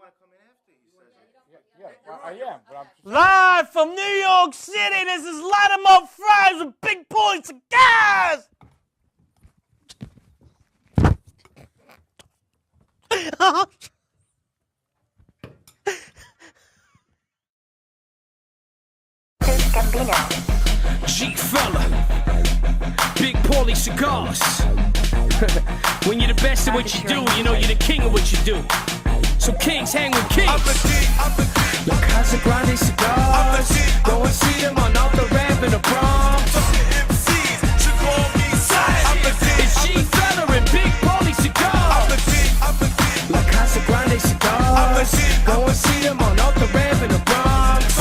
to come in after, he says. Yeah, I am. But I'm Live from New York City, this is Light 'em Up Fries with Big Paulie Cigars! G-Fella, Big Paulie Cigars. When you're the best at what you do, you know you're the king of what you do. So kings hang with kings. La Casa Grande Cigars. Go and see them on off the ramp in the Bronx. It's G-Fella and Big Paulie Cigars. La Casa Grande Cigars. Go and see them on off the ramp in the Bronx.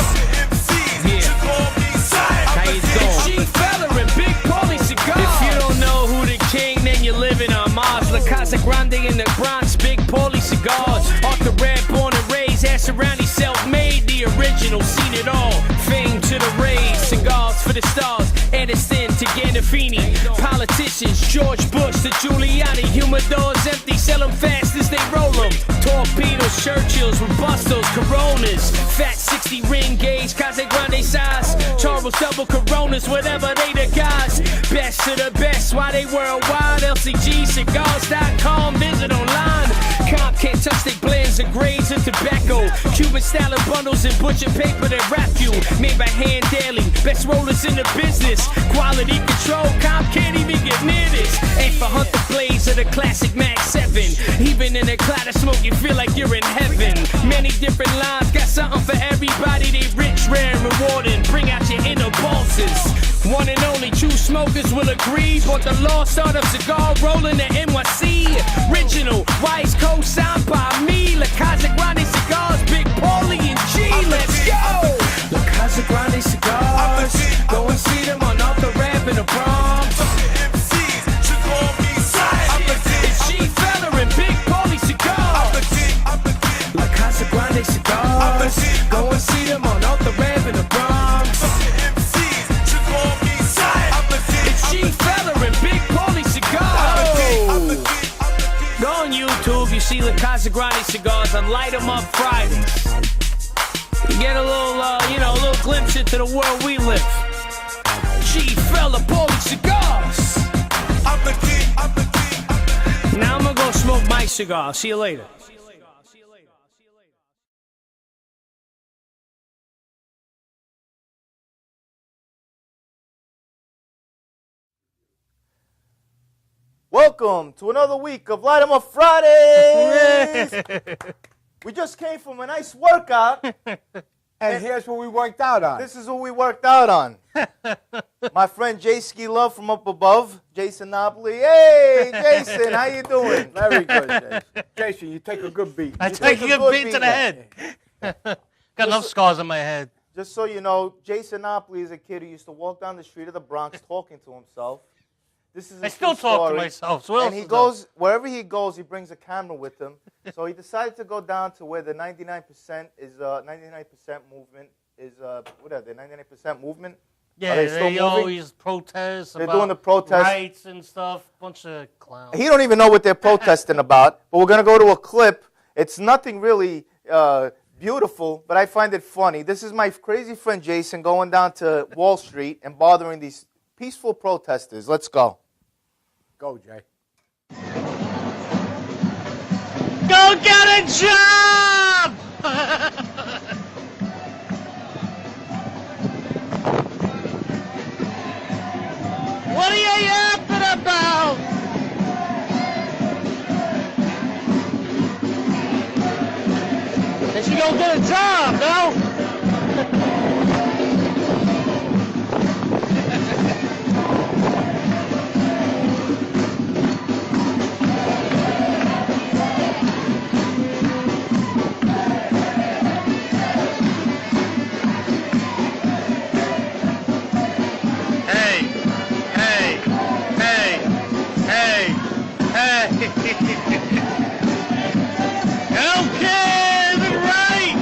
It's G-Fella and Big Paulie Cigars. If you don't know who the king, then you're living on Mars. La Casa Grande in the Bronx, Big Paulie Cigars. Off the red, born and raised, ass around, he's self-made. The original, seen it all. Fame to the rays, cigars for the stars. Edison to Gandolfini. Politicians, George Bush to Giuliani. Humidors empty, sell them fast as they roll them. Torpedoes, Churchills, Robustos, Coronas. Fat 60 ring gauge, Casa Grande size. Charles double Coronas, whatever they the guys. Best of the best, why they worldwide. LCGcigars.com, visit online. Comp can't touch they blends of grades of tobacco. Cuban style of bundles and butcher paper that wrap you. Made by hand daily, best rollers in the business. Quality control, Comp can't even get near this. And for Hunter Blades of the classic Mag 7. Even in a cloud of smoke, you feel like you're in heaven. Many different lines, got something for everybody. They rich, rare, and rewarding. Bring out your inner bosses. One and only true smokers will agree. But the lost art of cigar rolling the NYC. Original, wise co-signed by me. La Casa Grande Cigars, Big Paulie and G. Let's go! La Casa Grande Cigars. Go and see them on off the ramp in the Bronx. It's G-Fella and Big Paulie Cigars. La Casa Grande Cigars. Go and see them on off the ramp in the Bronx. It's G-Fella and Big Paulie Cigars. Go on YouTube, you see La Casa Grande Cigars on Light 'em Up Fridays. You get a little, a little glimpse into the world we live. G-Fella, Paulie Cigars. Now I'm gonna go smoke my cigar. See you later. Welcome to another week of Light 'em Up Fridays. We just came from a nice workout. And here's what we worked out on. This is what we worked out on. My friend J-Ski Love from up above, Jason Napoli. Hey, Jason, how you doing? Very good, Jason. Jason, you take a good beat. I take a good beat to the head. Got enough scars on my head. Just so you know, Jason Napoli is a kid who used to walk down the street of the Bronx talking to himself. This is I still talk to myself. So and he goes, wherever he goes, he brings a camera with him. So he decided to go down to where the 99% is, 99% movement is, what are they, 99% movement? Yeah, they always protest They're about doing the protest. rights and stuff. Bunch of clowns. He don't even know what they're protesting about. But we're going to go to a clip. It's nothing really beautiful, but I find it funny. This is my crazy friend Jason going down to Wall Street and bothering these peaceful protesters. Let's go. Go, Jay. Go get a job! What are you yapping about? Then she go get a job, no? Okay, the right.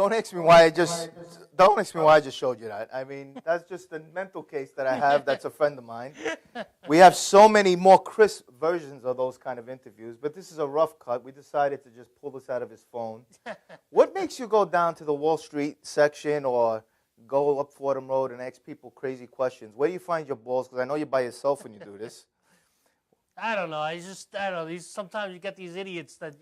Don't ask me why I just showed you that. I mean, that's just a mental case that I have. That's a friend of mine. We have so many more crisp versions of those kind of interviews, but this is a rough cut. We decided to just pull this out of his phone. What makes you go down to the Wall Street section or go up Fordham Road and ask people crazy questions? Where do you find your balls? Because I know you're by yourself when you do this. I don't know. I don't know. Sometimes you get these idiots that,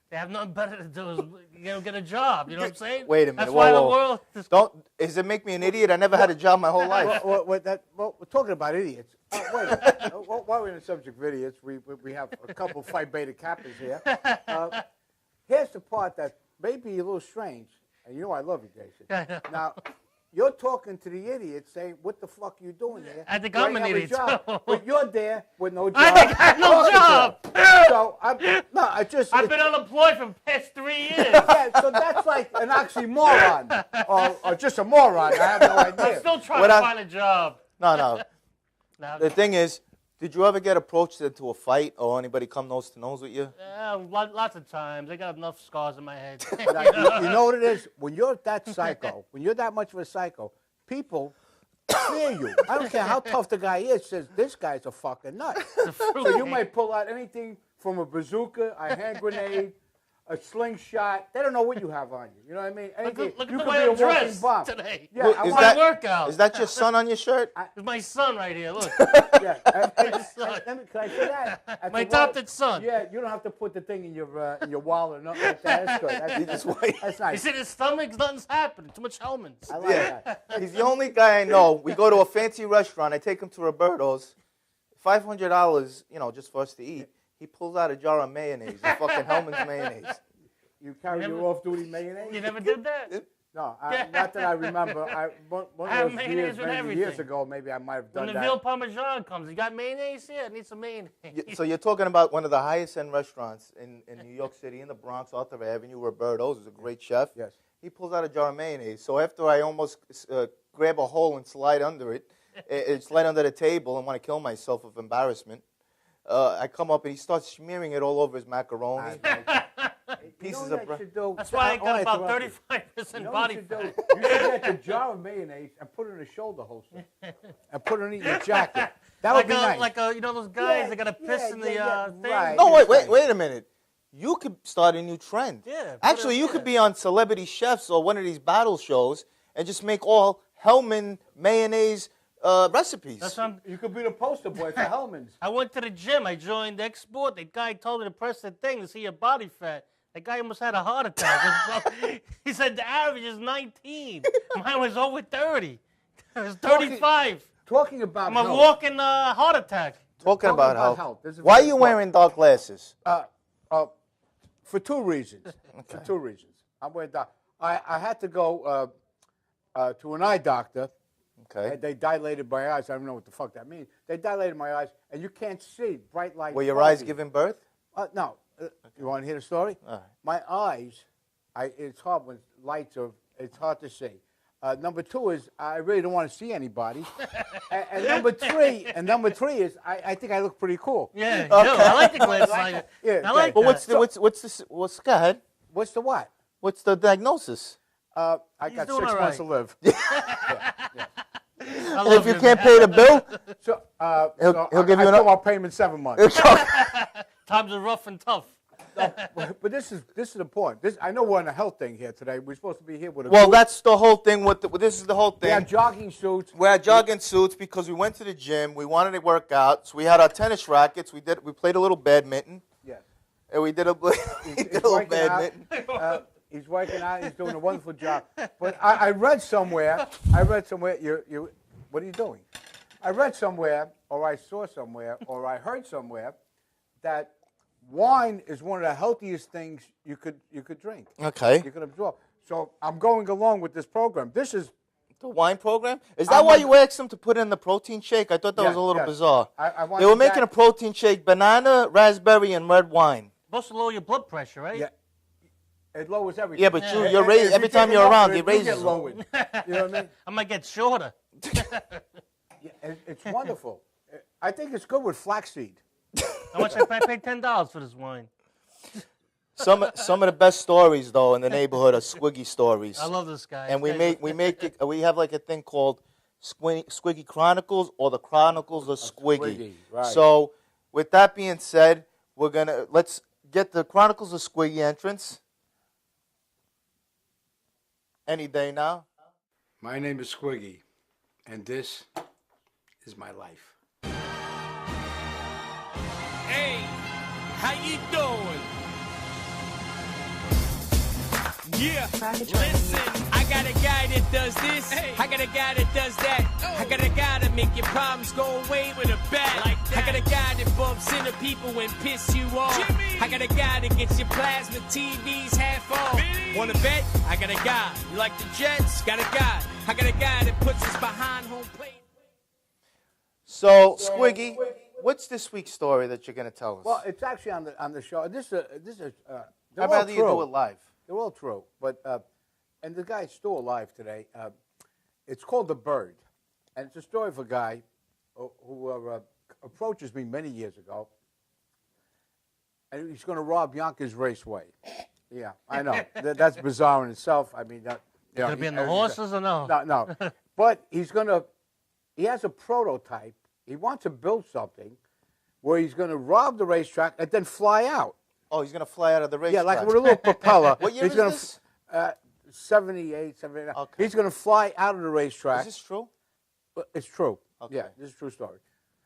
they have nothing better to do get a job. You know what I'm saying? Wait a minute. That's why the world... Does it make me an idiot? I never had a job my whole life. Well, we're talking about idiots. Wait a minute. While we're in the subject of idiots, we have a couple Phi Beta Kappas here. Here's the part that may be a little strange. And you know I love you, Jason. Now, you're talking to the idiot saying, what the fuck are you doing here? I think I'm an idiot, too. But you're there with no job. I think I have no job. So, I've been unemployed for the past 3 years. Yeah, so that's like an oxymoron. or just a moron. I have no idea. I'm still trying to find a job. No. The thing is, did you ever get approached into a fight or anybody come nose to nose with you? Yeah, lots of times. I got enough scars in my head. You know what it is? When you're that psycho, when you're that much of a psycho, people fear you. I don't care how tough the guy is, says, this guy's a fucking nut. So you might pull out anything from a bazooka, a hand grenade, a slingshot. They don't know what you have on you. You know what I mean? Look at you the could way be I'm a walking dressed bomb. today. Yeah, Well, I want to work out. Is that your son on your shirt? It's my son right here. Look. Yeah. Can I say that? My adopted son. Yeah, you don't have to put the thing in your wallet or nothing like that. That's good. That's nice. You see his stomach? Nothing's happening. Too much Hellman's. I like that. He's the only guy I know. We go to a fancy restaurant. I take him to Roberto's. $500, just for us to eat. He pulls out a jar of mayonnaise, a fucking Hellman's mayonnaise. You carry your off-duty mayonnaise? You never did that? No, not that I remember. One of those years, maybe years ago, maybe I might have done when that. the veal parmesan comes, you got mayonnaise here? I need some mayonnaise. So you're talking about one of the highest-end restaurants in New York City, in the Bronx, Arthur Avenue, Roberto's. Is a great chef. Yes. He pulls out a jar of mayonnaise. So after I almost grab a hole and slide under it, slide under the table and want to kill myself of embarrassment, I come up and he starts smearing it all over his macaroni. Pieces of bread. That's why I got about 35% body fat. You should get the jar of mayonnaise and put it in a shoulder holster and put it in your jacket. That would be nice. Like those guys that got to piss in the thing. Right. No, wait a minute. You could start a new trend. Yeah. Actually, you could be on Celebrity Chefs or one of these battle shows and just make all Hellman mayonnaise recipes. That's what You could be the poster boy for Hellman's. I went to the gym. I joined Export. The guy told me to press the thing to see your body fat. That guy almost had a heart attack. He said the average is 19. Mine was over 30. It was 35. Talking about I'm a health. walking heart attack. Talking about health. This is Why are very you important. wearing dark glasses? For two reasons. Okay. For two reasons. I'm wearing dark. I had to go to an eye doctor. Okay. And they dilated my eyes. I don't know what the fuck that means. They dilated my eyes, and you can't see bright light. Were your eyes giving birth? No. You want to hear the story? All right. My eyes, it's hard when lights are. It's hard to see. Number two is I really don't want to see anybody. and number three is I think I look pretty cool. Yeah, okay. I like the glasses. Yeah, I like But that. go ahead. What's the what? What's the diagnosis? I He's got doing 6 all months right. to live. I And love if you him. can't pay the bill, So He'll give you I an. I'll pay him in 7 months. Times are rough and tough. But this is the point. I know we're on a health thing here today. We're supposed to be here with a Well, group. that's the whole thing. This is the whole We thing. have jogging suits. We had jogging suits because we went to the gym. We wanted to work out, so we had our tennis rackets. We played a little badminton, Yes. and we did a little badminton. He's working out. He's doing a wonderful job. But I read somewhere. You. What are you doing? I read somewhere, or I saw somewhere, or I heard somewhere that wine is one of the healthiest things you could drink. Okay. You can absorb. So I'm going along with this program. This is The wine program? Is that why you asked them to put in the protein shake? I thought that was a little bizarre. I They were making a protein shake, banana, raspberry, and red wine. Supposed to lower your blood pressure, right? Yeah. It lowers everything. Yeah, but you're raised every time you're around. It raises get them. lowered. You know what I mean? I might get shorter. Yeah, it's wonderful. I think it's good with flaxseed. How much I paid $10 for this wine? Some of the best stories though in the neighborhood are Squiggy stories. I love this guy. And we have like a thing called Squiggy Chronicles or the Chronicles of Squiggy. Right. So with that being said, let's get the Chronicles of Squiggy entrance. Any day now. My name is Squiggy, and this is my life. Hey, how you doing? Yeah, listen, I got a guy that does this, I got a guy that does that, I got a guy that make your problems go away with a bat, I got a guy that bumps into people and piss you off, I got a guy that gets your plasma TVs half off, wanna bet? I got a guy, you like the Jets? Got a guy, I got a guy that puts us behind home plate. So, Squiggy, what's this week's story that you're going to tell us? Well, it's actually on the show. This is I'd rather you do it live. They're all true, but and the guy's still alive today. It's called The Bird, and it's a story of a guy who approaches me many years ago, and he's going to rob Yonkers Raceway. Yeah, I know. That's bizarre in itself. I mean, Going to be in the horses or no? No. But he has a prototype. He wants to build something where he's going to rob the racetrack and then fly out. Oh, he's going to fly out of the racetrack. Yeah, like with a little propeller. What year he's is gonna, this? 78, 79. Okay. He's going to fly out of the racetrack. Is this true? It's true. Okay. Yeah, this is a true story.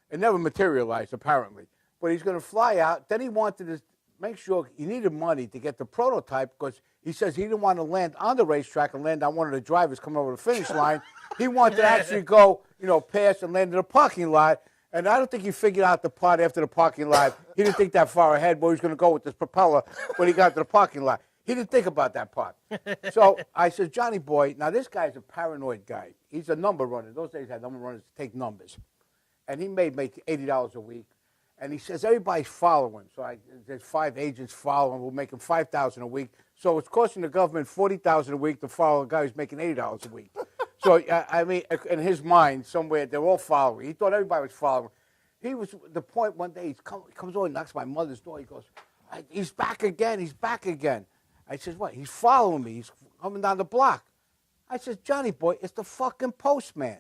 It never materialized, apparently. But he's going to fly out. Then he wanted to make sure he needed money to get the prototype because he says he didn't want to land on the racetrack and land on one of the drivers coming over the finish line. He wanted to actually go, past and land in a parking lot. And I don't think he figured out the part after the parking lot. He didn't think that far ahead where he was going to go with this propeller when he got to the parking lot. He didn't think about that part. So I said, Johnny boy, now this guy's a paranoid guy. He's a number runner. Those days had number runners to take numbers. And he made $80 a week. And he says, everybody's following. So there's 5 agents following. We're making $5,000 a week. So it's costing the government $40,000 a week to follow a guy who's making $80 a week. So, I mean, in his mind, somewhere, they're all following. He thought everybody was following. He was the point one day, he comes over and knocks my mother's door. He goes, he's back again. He's back again. I says, what? He's following me. He's coming down the block. I says, Johnny boy, it's the fucking postman.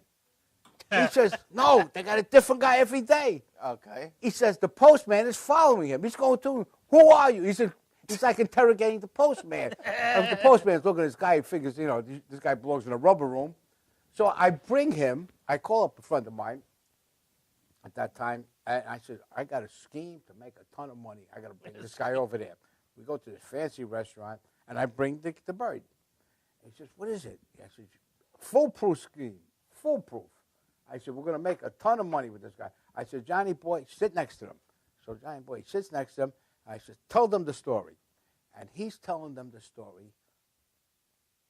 He says, no, they got a different guy every day. Okay. He says, the postman is following him. He's going to him. Who are you? He said, he's like interrogating the postman. And the postman's looking at this guy. He figures, this guy belongs in a rubber room. So I bring him. I call up a friend of mine at that time. And I said, I got a scheme to make a ton of money. I got to bring this guy over there. We go to this fancy restaurant, and I bring the bird. He says, what is it? I said, foolproof scheme, foolproof. I said, we're going to make a ton of money with this guy. I said, Johnny boy, sit next to him. So Johnny boy sits next to him. I said, tell them the story. And he's telling them the story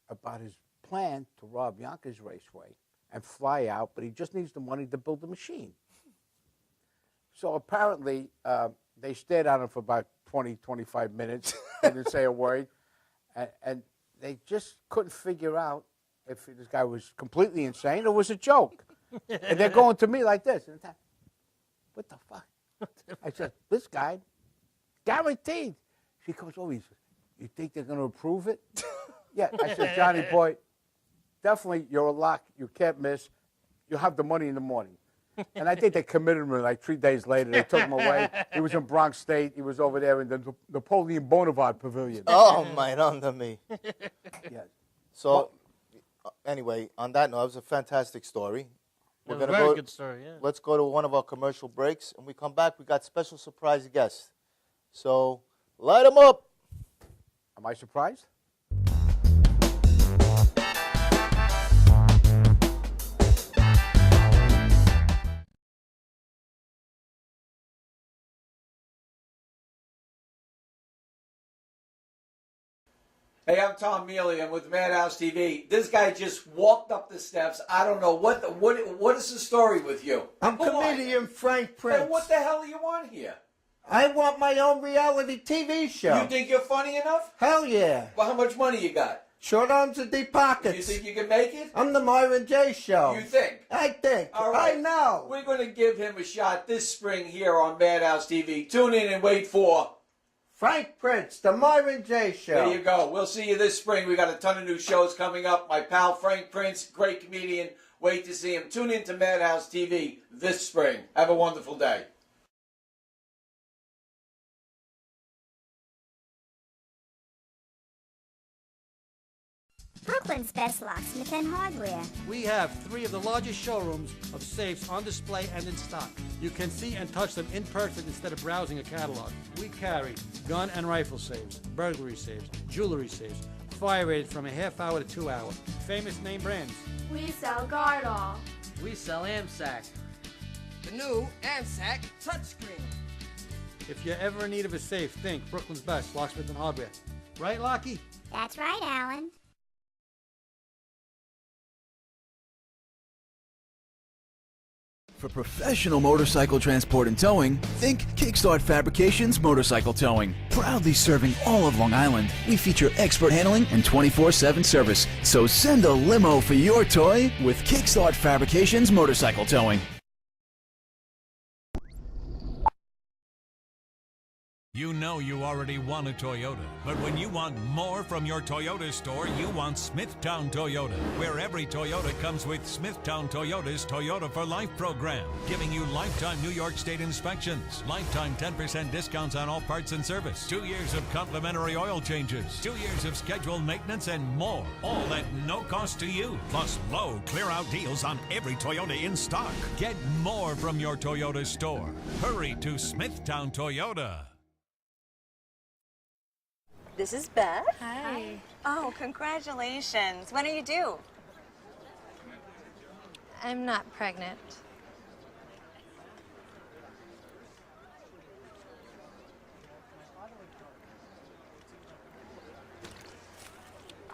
about his plan to rob Yonkers Raceway and fly out, but he just needs the money to build the machine. So apparently, they stared at him for about 20, 25 minutes. They didn't say a word. And they just couldn't figure out if this guy was completely insane or was a joke. And they're going to me like this. And what the fuck? I said, this guy, guaranteed. She comes over. He says, you think they're going to approve it? Yeah. I said, Johnny boy, definitely you're a lock. You can't miss. You'll have the money in the morning. And I think they committed him like 3 days later. They took him away. He was in Bronx State. He was over there in the Napoleon Bonaparte Pavilion. Oh, my, under me. Yeah. So, anyway, on that note, it was a fantastic story. It was a very good story, yeah. Let's go to one of our commercial breaks. And we come back, we got special surprise guests. So, light them up. Am I surprised? Hey, I'm Tom Mealy. I'm with Madhouse TV. This guy just walked up the steps. I don't know what is the story with you? I'm comedian Frank Prince. Hey, what the hell do you want here? I want my own reality TV show. You think you're funny enough? Hell yeah. Well, how much money you got? Short arms and deep pockets. You think you can make it? I'm the Myron J. Show. You think? I think. All right. I know. We're going to give him a shot this spring here on Madhouse TV. Tune in and wait for Frank Prince, the Marvin J. Show. There you go. We'll see you this spring. We got a ton of new shows coming up. My pal Frank Prince, great comedian. Wait to see him. Tune in to Madhouse TV this spring. Have a wonderful day. Brooklyn's best locksmith and hardware. We have 3 of the largest showrooms of safes on display and in stock. You can see and touch them in person instead of browsing a catalog. We carry gun and rifle safes, burglary safes, jewelry safes, fire rated from a half hour to 2 hour. Famous name brands. We sell Gardol. We sell AMSAC. The new AMSAC touchscreen. If you're ever in need of a safe, think Brooklyn's best locksmith and hardware. Right, Lockie? That's right, Alan. For professional motorcycle transport and towing, think Kickstart Fabrications Motorcycle Towing. Proudly serving all of Long Island, we feature expert handling and 24/7 service. So send a limo for your toy with Kickstart Fabrications Motorcycle Towing. You know you already want a Toyota, but when you want more from your Toyota store, you want Smithtown Toyota, where every Toyota comes with Smithtown Toyota's Toyota for Life program, giving you lifetime New York State inspections, lifetime 10% discounts on all parts and service, 2 years of complimentary oil changes, 2 years of scheduled maintenance, and more, all at no cost to you, plus low clear-out deals on every Toyota in stock. Get more from your Toyota store. Hurry to Smithtown Toyota. This is Beth. Hi. Oh, congratulations. When are you due? I'm not pregnant.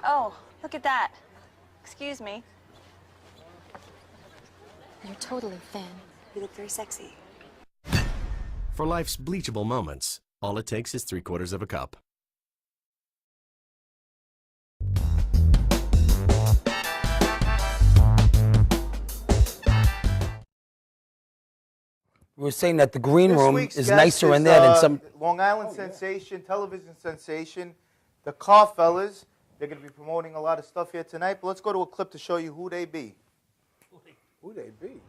Oh, look at that. Excuse me. You're totally thin. You look very sexy. For life's bleachable moments, all it takes is 3/4 of a cup. We were saying that the green This room week's is guest nicer is, in there than some. Long Island sensation, television sensation, the Car Fellas. They're going to be promoting a lot of stuff here tonight, but let's go to a clip to show you who they be. Who they be?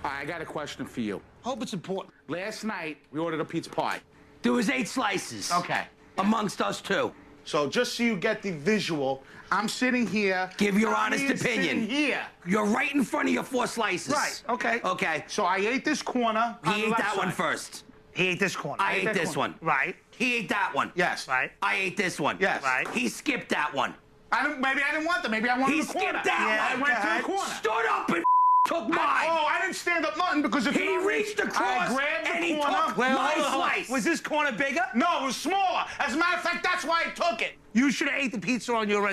I got a question for you. Hope it's important. Last night, we ordered a pizza pie. There was 8 slices. Okay. Amongst us 2. So just so you get the visual, I'm sitting here. Give your Tommy honest is opinion. Sitting here. You're right in front of your 4 slices. Right. Okay. Okay. So I ate this corner. He ate that one first. He ate this corner. I ate this one. Right. He ate that one. Yes. Right. I ate this one. Yes. Right. He skipped that one. Maybe I didn't want that. Maybe I wanted He the corner. skipped that I one. went to the corner. Stood up and took mine. I didn't stand up nothing because if He you don't reached reach, across I grabbed and the he corner. took my slice. Was this corner bigger? No, it was smaller. As a matter of fact, that's why I took it. You should have ate the pizza on your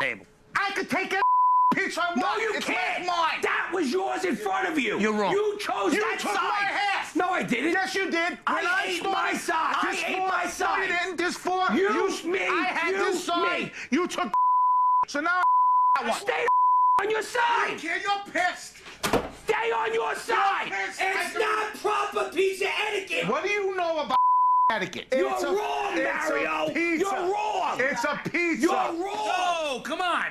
table. I could take a pizza I want. No, you It's can't. mine. That was yours in front of you. You're wrong. You chose You that took side. my half. No, I didn't. Yes, you did. I ate my side. I ate my side. No, you didn't. This four. Me. I had this side. Me. You took. So now I want. Stay on your side. You're pissed. Stay on your side. pissed. It's not proper pizza etiquette. What do you know about etiquette? You're wrong, Mario. You're wrong. It's a pizza. You're wrong. Oh, come on.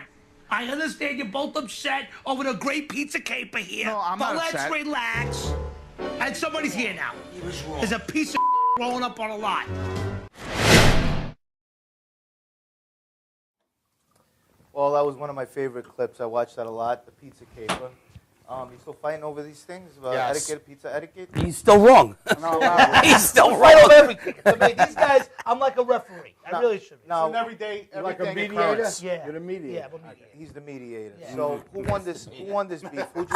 I understand you're both upset over the great pizza caper here. No, I'm but not let's upset. relax. And somebody's here now. He was wrong. There's a piece of rolling up on a lot. Well, that was one of my favorite clips. I watched that a lot, the pizza caper. You still fighting over these things? Yes. Etiquette, pizza etiquette? He's still wrong. He's still right over everything. I mean, these guys, I'm like a referee. I really should be. No, It's an everyday Like a everything mediator? occurrence. Yeah. You're the mediator. Yeah, but mediator. he's the mediator. Yeah. So who won this? Who won this beef? Who'd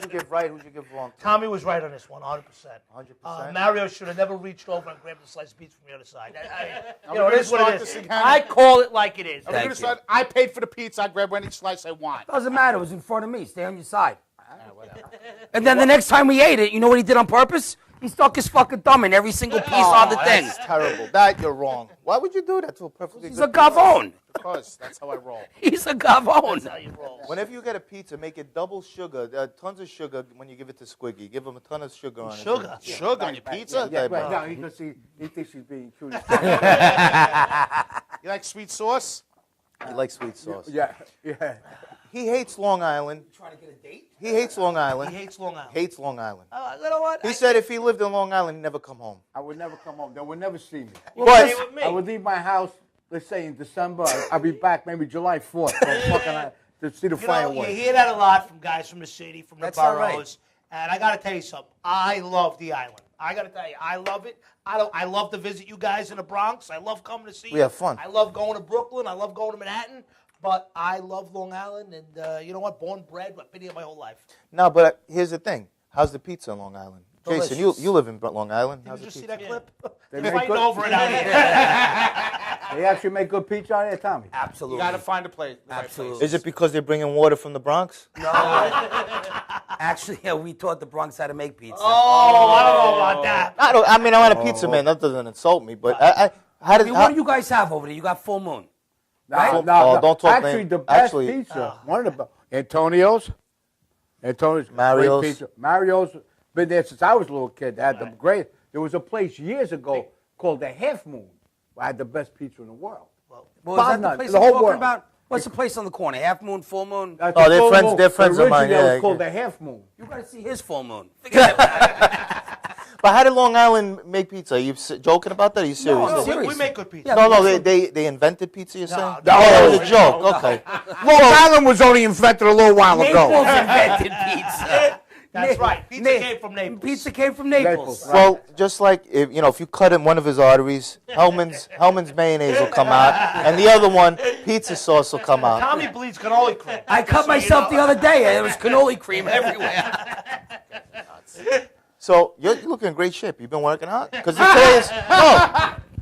you give right? Who'd you give wrong? To? Tommy was right on this one, 100%. 100%. Mario should have never reached over and grabbed a slice of pizza from the other side. Are You know, we it is gonna what start it this is. again? I call it like it is. Are we gonna start? I paid for the pizza. I grab any slice I want. Doesn't matter. It was in front of me. Stay on your side. And then the next time we ate it, you know what he did on purpose? He stuck his fucking thumb in every single piece on the thing. That's terrible. That you're wrong. Why would you do that to a perfectly He's good a gavone. Because that's how I roll. He's a gavone. That's how you roll. Whenever you get a pizza, make it double sugar, tons of sugar when you give it to Squiggy. Give him a ton of sugar on it. Sugar? Sugar on your pizza? Yeah, bro. right. No, he thinks he's being cute. You like sweet sauce? He likes sweet sauce. Yeah, yeah. He hates Long Island. Trying to get a date? He hates Long Island. He hates Long Island. Hates Long Island. You know what? He said if he lived in Long Island, he'd never come home. I would never come home. They would never see me. But Stay with me. I would leave my house, let's say in December. I'll be back maybe July 4th to see the You know, fireworks. you hear that a lot from guys from the city, from the That's all right. boroughs. And I got to tell you something. I love the island. I got to tell you, I love it. I love to visit you guys in the Bronx. I love coming to see you. We have fun. I love going to Brooklyn. I love going to Manhattan. But I love Long Island. And you know what? Born, bred, I've been here my whole life. no, but here's the thing. How's the pizza in Long Island? Jason, Delicious. you live in Long Island. Did How's you the just see pizza? that clip? They They're make fighting good- over it out here. They actually make good pizza out there, Tommy. Absolutely. You got to find a place. Absolutely. Is it because they're bringing water from the Bronx? No. Actually, yeah, we taught the Bronx how to make pizza. Oh, I don't know about that. I mean, I'm not a pizza man. That doesn't insult me. But how does What do you guys have over there? You got Full Moon. No, don't talk Actually, name. the best Actually- pizza, one of the Antonio's, Mario's. great pizza. Mario's been there since I was a little kid. They had the great. There was a place years ago called the Half Moon. I had the best pizza in the world. Well, is that the None, place the I'm whole talking world. about? What's the place on the corner? Half Moon, Full Moon? That's Oh, the they're full friends- moon. they're friends of mine, Originally, yeah, it was called yeah. the Half Moon. You got to see his Full Moon. Forget it. But how did Long Island make pizza? Are you joking about that? Are you serious? I'm No, serious. we make good pizza. Yeah, No, they invented pizza, you're saying? no, Oh, it was a joke. Okay. Long Island was only invented a little while ago. Naples invented pizza. That's right. Pizza came from Naples. Pizza came from Naples. Well, just like if you cut in one of his arteries, Hellman's mayonnaise will come out, and the other one, pizza sauce will come out. Tommy bleeds cannoli cream. I cut myself the other day, and there was cannoli cream everywhere. So you look in great shape. You've been working out because today is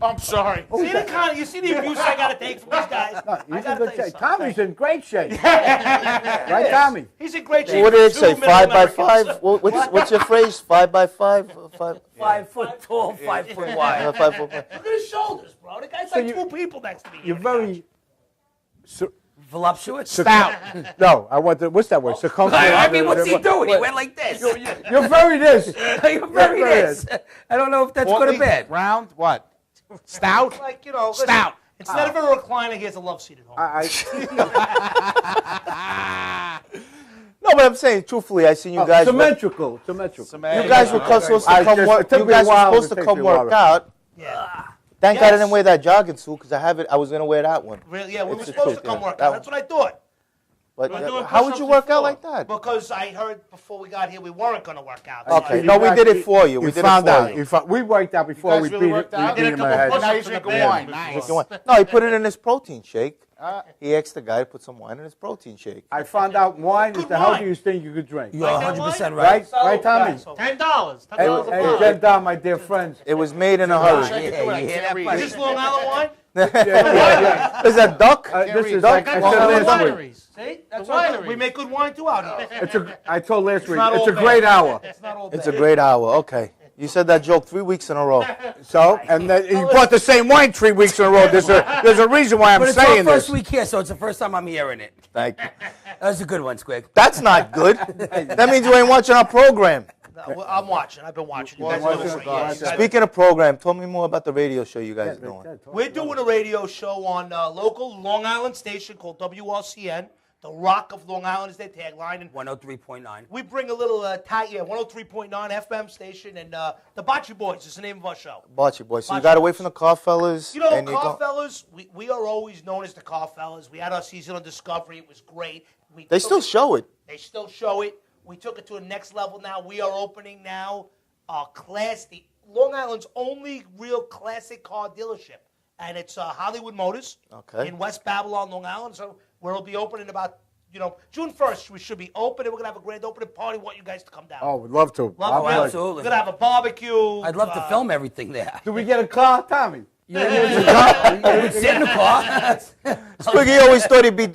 I'm sorry. See the you see the abuse I gotta take from these guys. I He's in gotta good tell you shape. something. Tommy's in great shape. Right, Tommy? He's in great shape. What did it for say? two middle 5 by Americans. 5. What's your phrase? 5 by 5. 5. 5 foot tall, 5 foot wide. 5 foot. Look at his shoulders, bro. The guy's like two people next to me. You're very Voluptuous? stout. No, I want the, what's that word? Circumference. I mean, what's he doing? He went like this. You're very this. You're very this. I don't know if that's good or bad. Round, what? Stout? Like, you know, listen, Stout. instead of a recliner, he has a love seat at home. No, but I'm saying truthfully, I seen you guys. Symmetrical. You guys were supposed to come work. You guys were supposed to come work out. Yeah. Thank God I didn't wear that jogging suit because I was gonna wear that one. Really? Yeah, we It's were the supposed truth, to come yeah. work That out. That's what I thought. But We were doing how would push-ups you work out before. like that? Because I heard before we got here we weren't going to work out. Okay, no, we did it for you. We did it found for out. you. We worked out before we guys really beat worked it. out? We Did beat a him couple ahead. push-ups Now he's in the drinking bed. wine. Nice. No, he put it in his protein shake. He asked the guy to put some wine in his protein shake. I found out wine is the wine. healthiest thing you could drink. You're 100% Right? right. Right, Tommy? $10. $10 a Hey, bottle. Jen Down, my dear friends. It was made in a hurry. Yeah, you hear that, Is buddy? this Long Island wine? Is that duck? This is Duck? like I Long said Island last week. wineries. See? That's what we make good wine too out here. I told last week, not it's all a great bad. hour. It's not all It's bad. a great hour. Okay. You said that joke 3 weeks in a row. So, and then you bought the same wine 3 weeks in a row. There's a reason why I'm But it's our saying first this. week here, so it's the first time I'm hearing it. Thank you. That was a good one, Squig. That's not good. That means you ain't watching our program. No, well, I'm watching. I've been watching. You guys watching know it, for years. watching You guys- Speaking of program, tell me more about the radio show you guys are doing. We're doing a radio show on local Long Island station called WRCN. The Rock of Long Island is their tagline. And 103.9. we bring a little 103.9 FM station. And the Bocce Boys is the name of our show. Bocce boys. So you Bocce got away Boys. from the car fellas. You know, and car fellas, we are always known as the car fellas. We had our season on Discovery. It was great. They still show it. They still show it. We took it to a next level now. We are opening now the Long Island's only real classic car dealership. And it's Hollywood Motors in West Babylon, Long Island. So we'll be opening about, June 1st. We should be open, and we're going to have a grand opening party. We want you guys to come down. Oh, we'd love to. Love it. absolutely. We're going to have a barbecue. I'd love to film everything there. Do we get a car, Tommy? You would sit in the car. Squiggy always thought he'd be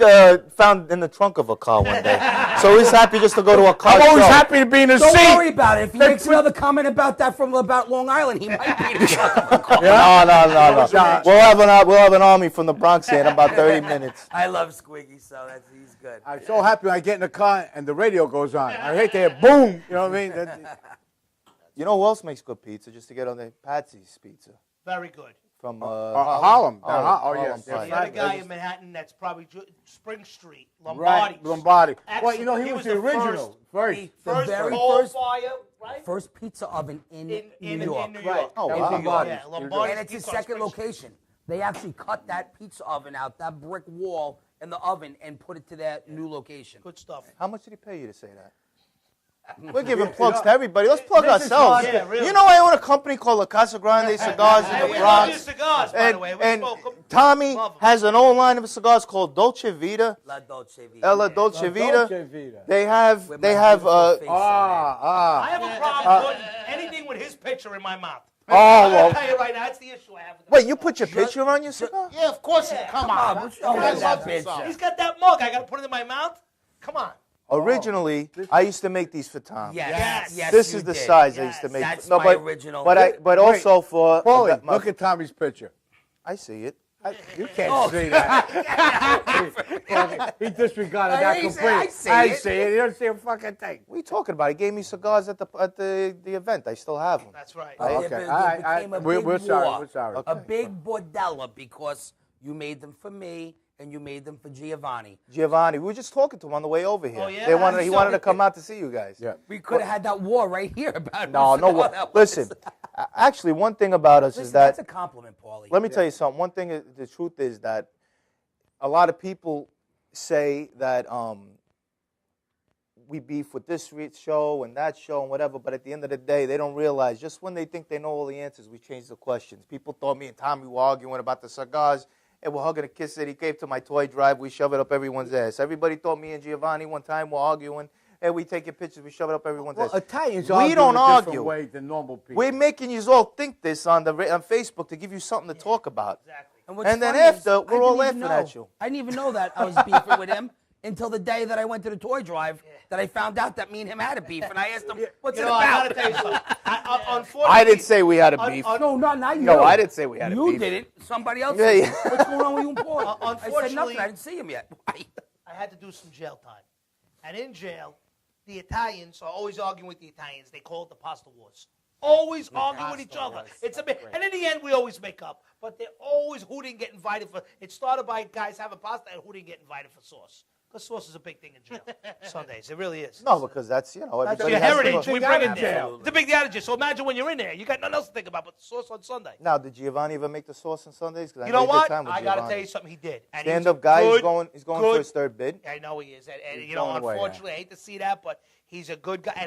found in the trunk of a car one day. So he's happy just to go to a car I'm always show. happy to be in the Don't seat. worry about it. If he makes another comment about that from about Long Island, he might be in the trunk of a car. No. We'll have an army from the Bronx here in about 30 minutes. I love Squiggy, so he's good. I'm so happy when I get in the car and the radio goes on. I hate to hear boom. You know what I mean? You know who else makes good pizza? Just to get on the Patsy's Pizza. Very good. From Harlem. Yes. The other guy in Manhattan that's probably Spring Street, Lombardi. Right, Lombardi. Excellent. Well, you know, he was the original. The very coal fire, right? First pizza oven in New York. In New York. Right. Oh, That was wow. Lombardi. Yeah, Lombardi. And it's his second location. They actually cut that pizza oven out, that brick wall in the oven, and put it to that new location. Good stuff. How much did he pay you to say that? We're giving plugs to everybody. Let's plug this is ourselves. Yeah, really. You know, I own a company called La Casa Grande Cigars in Hey, the we love Bronx. your cigars, by the way. We And spoke 'em. Tommy Love 'em. has an own line of cigars called Dolce Vita. La Dolce Vita. La Dolce La Vita. Dolce Vita. They have. With They my have. beautiful face on I have a problem putting anything with his picture in my mouth. Oh, I'm well. going to tell you right now, that's the issue I have with Wait, you put your picture on your cigar? Yeah, of course. Come on. He's got that mug. I got to put it in my mouth? Come on. Originally, I used to make these for Tom. Yes. This you is the did. size I used to make. That's No, my but, original. But also for. Paulie, my- look at Tommy's picture. I see it. You can't see that. He disregarded that completely. I see it. You don't see a fucking thing. What are you talking about? He gave me cigars at the event. I still have them. That's right. Okay. It became a big We're sorry. war, We're sorry. a big bordella because you made them for me and you made them for Giovanni. Giovanni, we were just talking to him on the way over here. Oh, yeah? He wanted to come out to see you guys. Yeah. We could have had that war right here about No, whose no. cigar that was. Listen, actually, one thing about us is Listen, that. that's a compliment, Paulie. Let me tell you something. One thing, the truth is that a lot of people say that we beef with this show and that show and whatever, but at the end of the day, they don't realize just when they think they know all the answers, we change the questions. People thought me and Tommy were arguing about the cigars, and we're hugging a kiss it. He came to my toy drive. We shove it up everyone's ass. Everybody thought me and Giovanni one time were arguing, and we take your pictures, we shove it up everyone's ass. Italians We argue don't a argue. different way than normal people. We're making you all think this on Facebook to give you something to talk about. Exactly. what's And then funny is after, we're I all didn't even laughing at know. you. I didn't even know that I was beefing with him until the day that I went to the toy drive that I found out that me and him had a beef. And I asked him, what's You it know, I got about? to tell you something. Unfortunately, I didn't say we had a beef. No, not you. No, I didn't say we had a You beef. didn't. Somebody else Yeah, did. yeah. What's going on with you and Paul? I said Unfortunately- nothing. I didn't see him yet. Why? I had to do some jail time. And in jail, the Italians are always arguing with the Italians. They call it the pasta wars. Always arguing with each other. And in the end, we always make up. But they're always who didn't get invited for. It started by guys having pasta and who didn't get invited for sauce. Because sauce is a big thing in jail. Sundays, it really is. No, because that's, That's everybody your has to heritage. go. We bring it there. It's a big heritage. So imagine when you're in there, you got nothing else to think about but the sauce on Sunday. Now, did Giovanni ever make the sauce on Sundays? 'Cause I You know had a good what? time with I got to Giovanni. tell you something. He did. And Stand-up guy. good, He's going good. for his third bid. I know he is. And He's you know, going away, unfortunately, I hate to see that, but he's a good guy and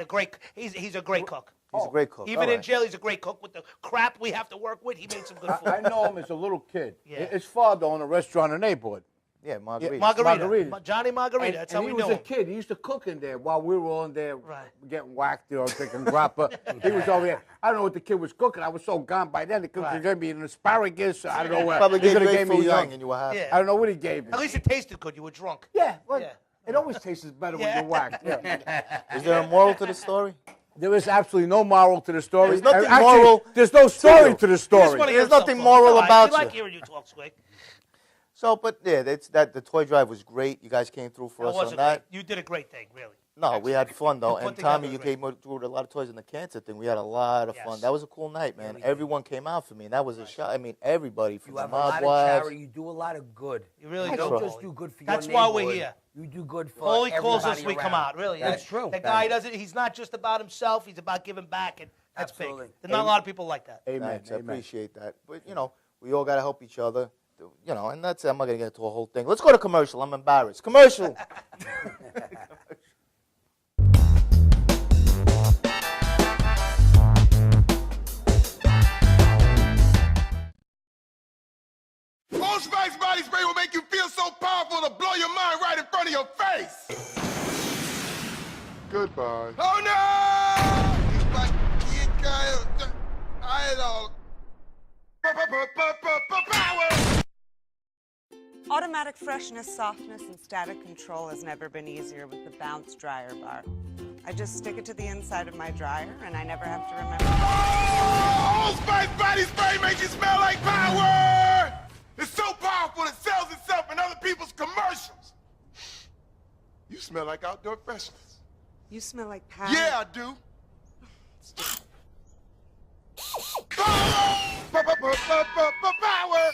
he's a great cook. He's a great cook. Even All in right. jail, he's a great cook. With the crap we have to work with, he made some good food. I know him as a little kid. Yeah. His father owned a restaurant in the neighborhood. Yeah, Margarita. Margarita. Johnny Margarita. And, That's and how we he know was a him. kid. He used to cook in there while we were all in there Right. getting whacked or taking grappa. He was over there. I don't know what the kid was cooking. I was so gone by then. The kid was giving me an asparagus. I don't know what. Probably He gave could have Grateful me Young and you were happy. Yeah. I don't know what he gave me. At least it tasted good. You were drunk. Yeah, well, Yeah. it always tastes better when you're whacked. Yeah. Is there a moral to the story? There is absolutely no moral to the story. There's nothing Actually, moral There's no story to the You just story. wanna hear There's nothing some moral talk. about We like you. hearing you talk, Squig. So, but yeah, the toy drive was great. You guys came through for That us on wasn't that. great. You did a great thing, really. No, we had fun though. Put And together Tommy, you great. came through with a lot of toys in the cancer thing. We had a lot of fun. Yes. That was a cool night, man. Everyone came out for me, and that was a shot. I mean, everybody from You the have a lot mob of wives. charity. You do a lot of good. You really You do. don't just do good for That's your why neighborhood. we're here. You do good for All he calls us, everybody we come around. out. Really, That's true. The guy doesn't. He's not just about himself. He's about giving back, and that's Absolutely. big. There's not a lot of people like that. Amen. Thanks, I Amen. appreciate that. But we all gotta help each other. And that's it. I'm not gonna get into a whole thing. Let's go to commercial. I'm embarrassed. Commercial. Old Spice body spray will make you feel so powerful to blow your mind right in front of your face. Goodbye. Oh no! Automatic freshness, softness, and static control has never been easier with the Bounce dryer bar. I just stick it to the inside of my dryer, and I never have to remember. Oh, Spice Body Spray makes you smell like power! It's so powerful it sells itself in other people's commercials. You smell like outdoor freshness. You smell like power. Yeah, I do. Power!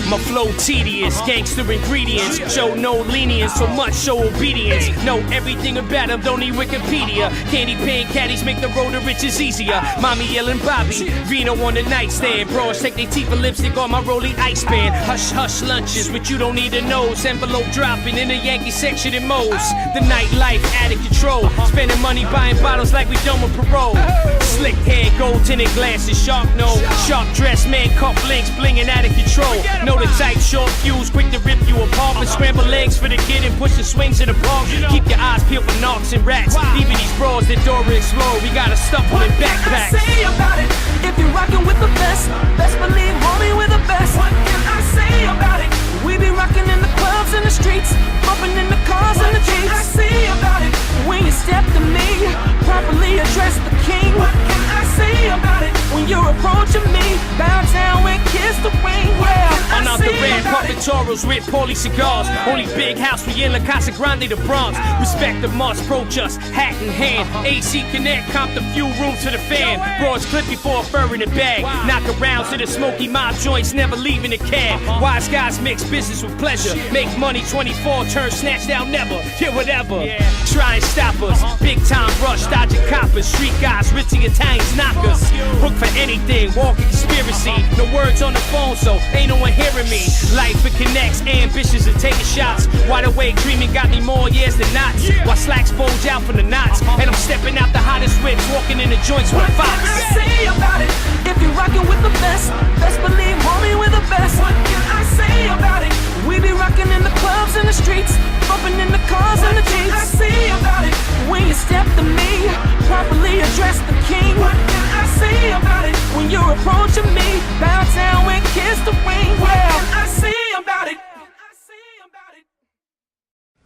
My flow tedious, gangster ingredients. Show no lenience, so much show obedience. Know everything about them, don't need Wikipedia. Candy pan caddies make the road to riches easier. Mommy yelling Bobby, Vino on the nightstand. Bros take their teeth and lipstick on my rolling ice band. Hush hush lunches, but you don't need a nose. Envelope dropping in the Yankee section in Moe's. The nightlife out of control. Spending money buying bottles like we done with parole. Slick hair, gold tinted glasses, sharp nose, sharp dress man. Cuff links blinging out of control. Know the type, short fuse, quick to rip you apart. But scramble legs for the kid and push the swings in the park. Keep your eyes peeled for knocks and rats. Even these bras that Dora explore, we got a stuffle in backpacks. What can I say about it? If you're rocking with the best, best believe, homie, we're the best. What can I say about it? We be rocking in the clubs and the streets, bumping in the cars and the jeeps. What can I say about it? When you step to me, properly address the king. What can I say about it? When you're approaching me, bow down and kiss the ring. Yeah, I'm out the red, pumping Toros with Paulie Cigars. Only big house, we in La Casa Grande, the Bronx. Respect the must, approach us, hat in hand. AC Connect, comp the few rooms to the fan. Broads clip before a fur in the bag. Knock around to the smoky mob joints, never leaving the cab. Wise guys mix business with pleasure. Make money 24, turn snatched out never. Yeah, whatever. Try and stop us. Big time rush, dodging coppers. Street guys, ritzy Italians, knockers. Hook for anything, walking conspiracy. No words on the phone, so ain't no one hearing me. Life it connects, ambitious and taking shots. Wide awake dreaming got me more years than knots. While slacks bulge out from the knots. And I'm stepping out the hottest whips, walking in the joints with a fox. What can I say about it? If you're rocking with the best, best believe, homie, we're the best. What can I say about it? We be rocking in the clubs and the streets, bumping in the cars and the jeeps. What can I say about it? When you step to me, properly address the king. What can I say about it? When you're approaching me, bow down and kiss the ring. What can I say about it?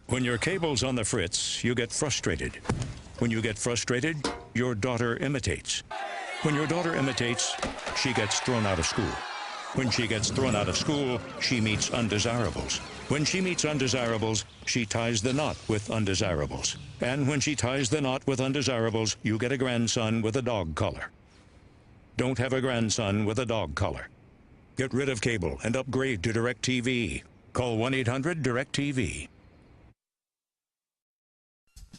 When your cable's on the fritz, you get frustrated. When you get frustrated, your daughter imitates. When your daughter imitates, she gets thrown out of school. When she gets thrown out of school, she meets undesirables. When she meets undesirables, she ties the knot with undesirables. And when she ties the knot with undesirables, you get a grandson with a dog collar. Don't have a grandson with a dog collar. Get rid of cable and upgrade to DirecTV. Call 1-800-DirecTV.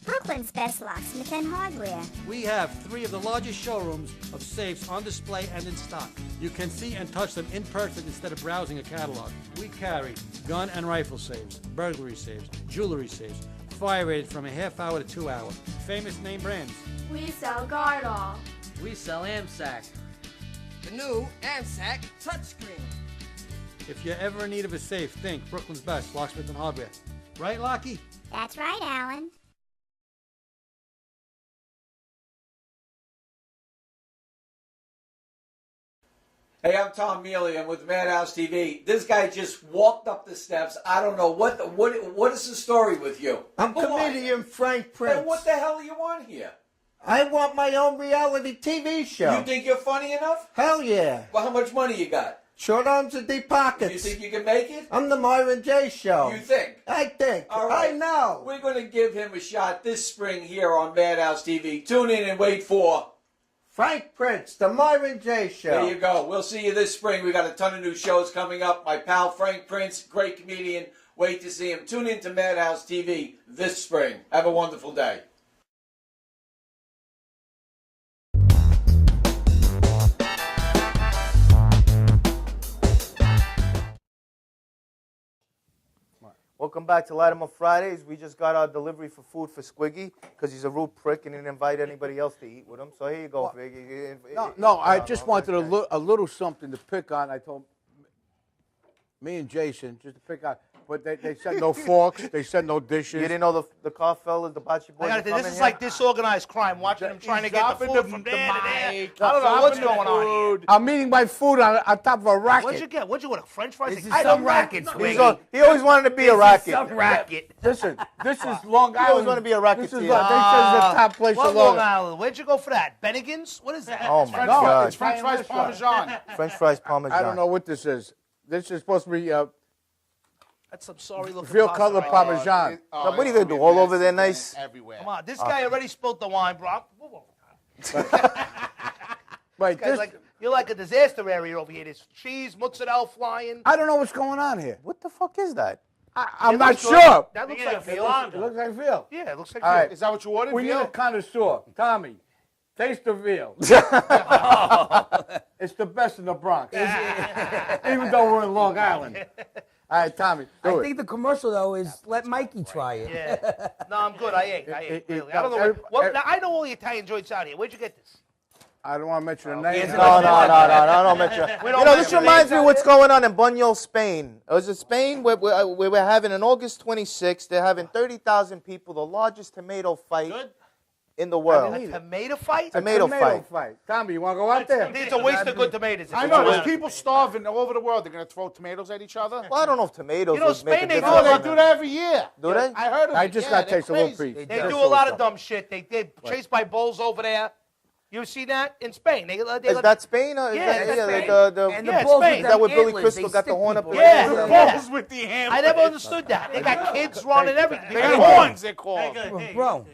Brooklyn's best locksmith and hardware. We have 3 of the largest showrooms of safes on display and in stock. You can see and touch them in person instead of browsing a catalog. We carry gun and rifle safes, burglary safes, jewelry safes, fire rated from a half hour to 2 hours. Famous name brands. We sell Gardol. We sell AMSAC. The new AMSAC touchscreen. If you're ever in need of a safe, think Brooklyn's best locksmith and hardware. Right, Lockie? That's right, Alan. Hey, I'm Tom Mealy. I'm with Madhouse TV. This guy just walked up the steps. I don't know what is the story with you? I'm comedian Frank Prince. Hey, what the hell do you want here? I want my own reality TV show. You think you're funny enough? Hell yeah. Well, how much money you got? Short arms and deep pockets. You think you can make it? I'm the Myron J. Show. You think? I think. All right. I know. We're going to give him a shot this spring here on Madhouse TV. Tune in and wait for Frank Prince, the Myron J. Show. There you go. We'll see you this spring. We got a ton of new shows coming up. My pal Frank Prince, great comedian. Wait to see him. Tune in to Madhouse TV this spring. Have a wonderful day. Welcome back to Latimer Fridays. We just got our delivery for food for Squiggy because he's a rude prick and didn't invite anybody else to eat with him. So here you go, Figgy. I just wanted a little something to pick on. I told me and Jason just to pick on. but they said no forks. They said no dishes. You didn't know the car fellas, the bocce boys. This is like disorganized crime. Watching them trying to get the food from there to there. I don't know what's going on here. I'm eating my food on top of a racket. What'd you get? What'd you want? French fries? This is some racket, Squiggy. He always wanted to be a racket. Some racket. Listen, this is Long Island. He always wanted to be a racket. This is they said the top place What in Long Island? Where'd you go for that? Bennigan's? What is that? Oh my God! It's French fries Parmesan. French fries Parmesan. I don't know what this is. This is supposed to be That's some sorry looking real pasta color right Parmesan. What are you gonna do? All over there, nice. there. Come on, this guy already spilled the wine, bro. Wait, You're like a disaster area over here. There's cheese, mozzarella flying. I don't know what's going on here. What the fuck is that? I'm not sure. That looks Yeah, like veal. veal. It looks like veal. Yeah, it looks like All veal. right. Is that what you ordered? We need a connoisseur. Tommy, taste the veal. It's the best in the Bronx. Even though we're in Long Island. All right, Tommy, I think the commercial, though, is let Mikey try it. Yeah. No, I'm good. I ate. Really. I don't know. Now, I know all the Italian joints out here. Where'd you get this? I don't want to mention the name. No, don't mention. This reminds me of what's going on in Buñol, Spain. It was in Spain where we're having on August 26th. They're having 30,000 people, the largest tomato fight in the world. A tomato fight? Tomato fight. Tommy, you want to go out there? It's a waste of good tomatoes. I know. There's people starving all over the world. They're going to throw tomatoes at each other. Well, I don't know if tomatoes. You know, would make a Spain, they difference. No, they do that every year. Do they? I heard of it. I just got to taste a little piece. They do a lot of dumb shit. They chased by bulls over there. You see that in Spain? Is that Spain? Or Yeah, is that, Spain. the bulls Spain. is that where Billy Crystal got the horn up his Yeah, ass? yeah. Bulls with the hammer. I never understood that. They got kids running everything. They got horns, they're called. Bro.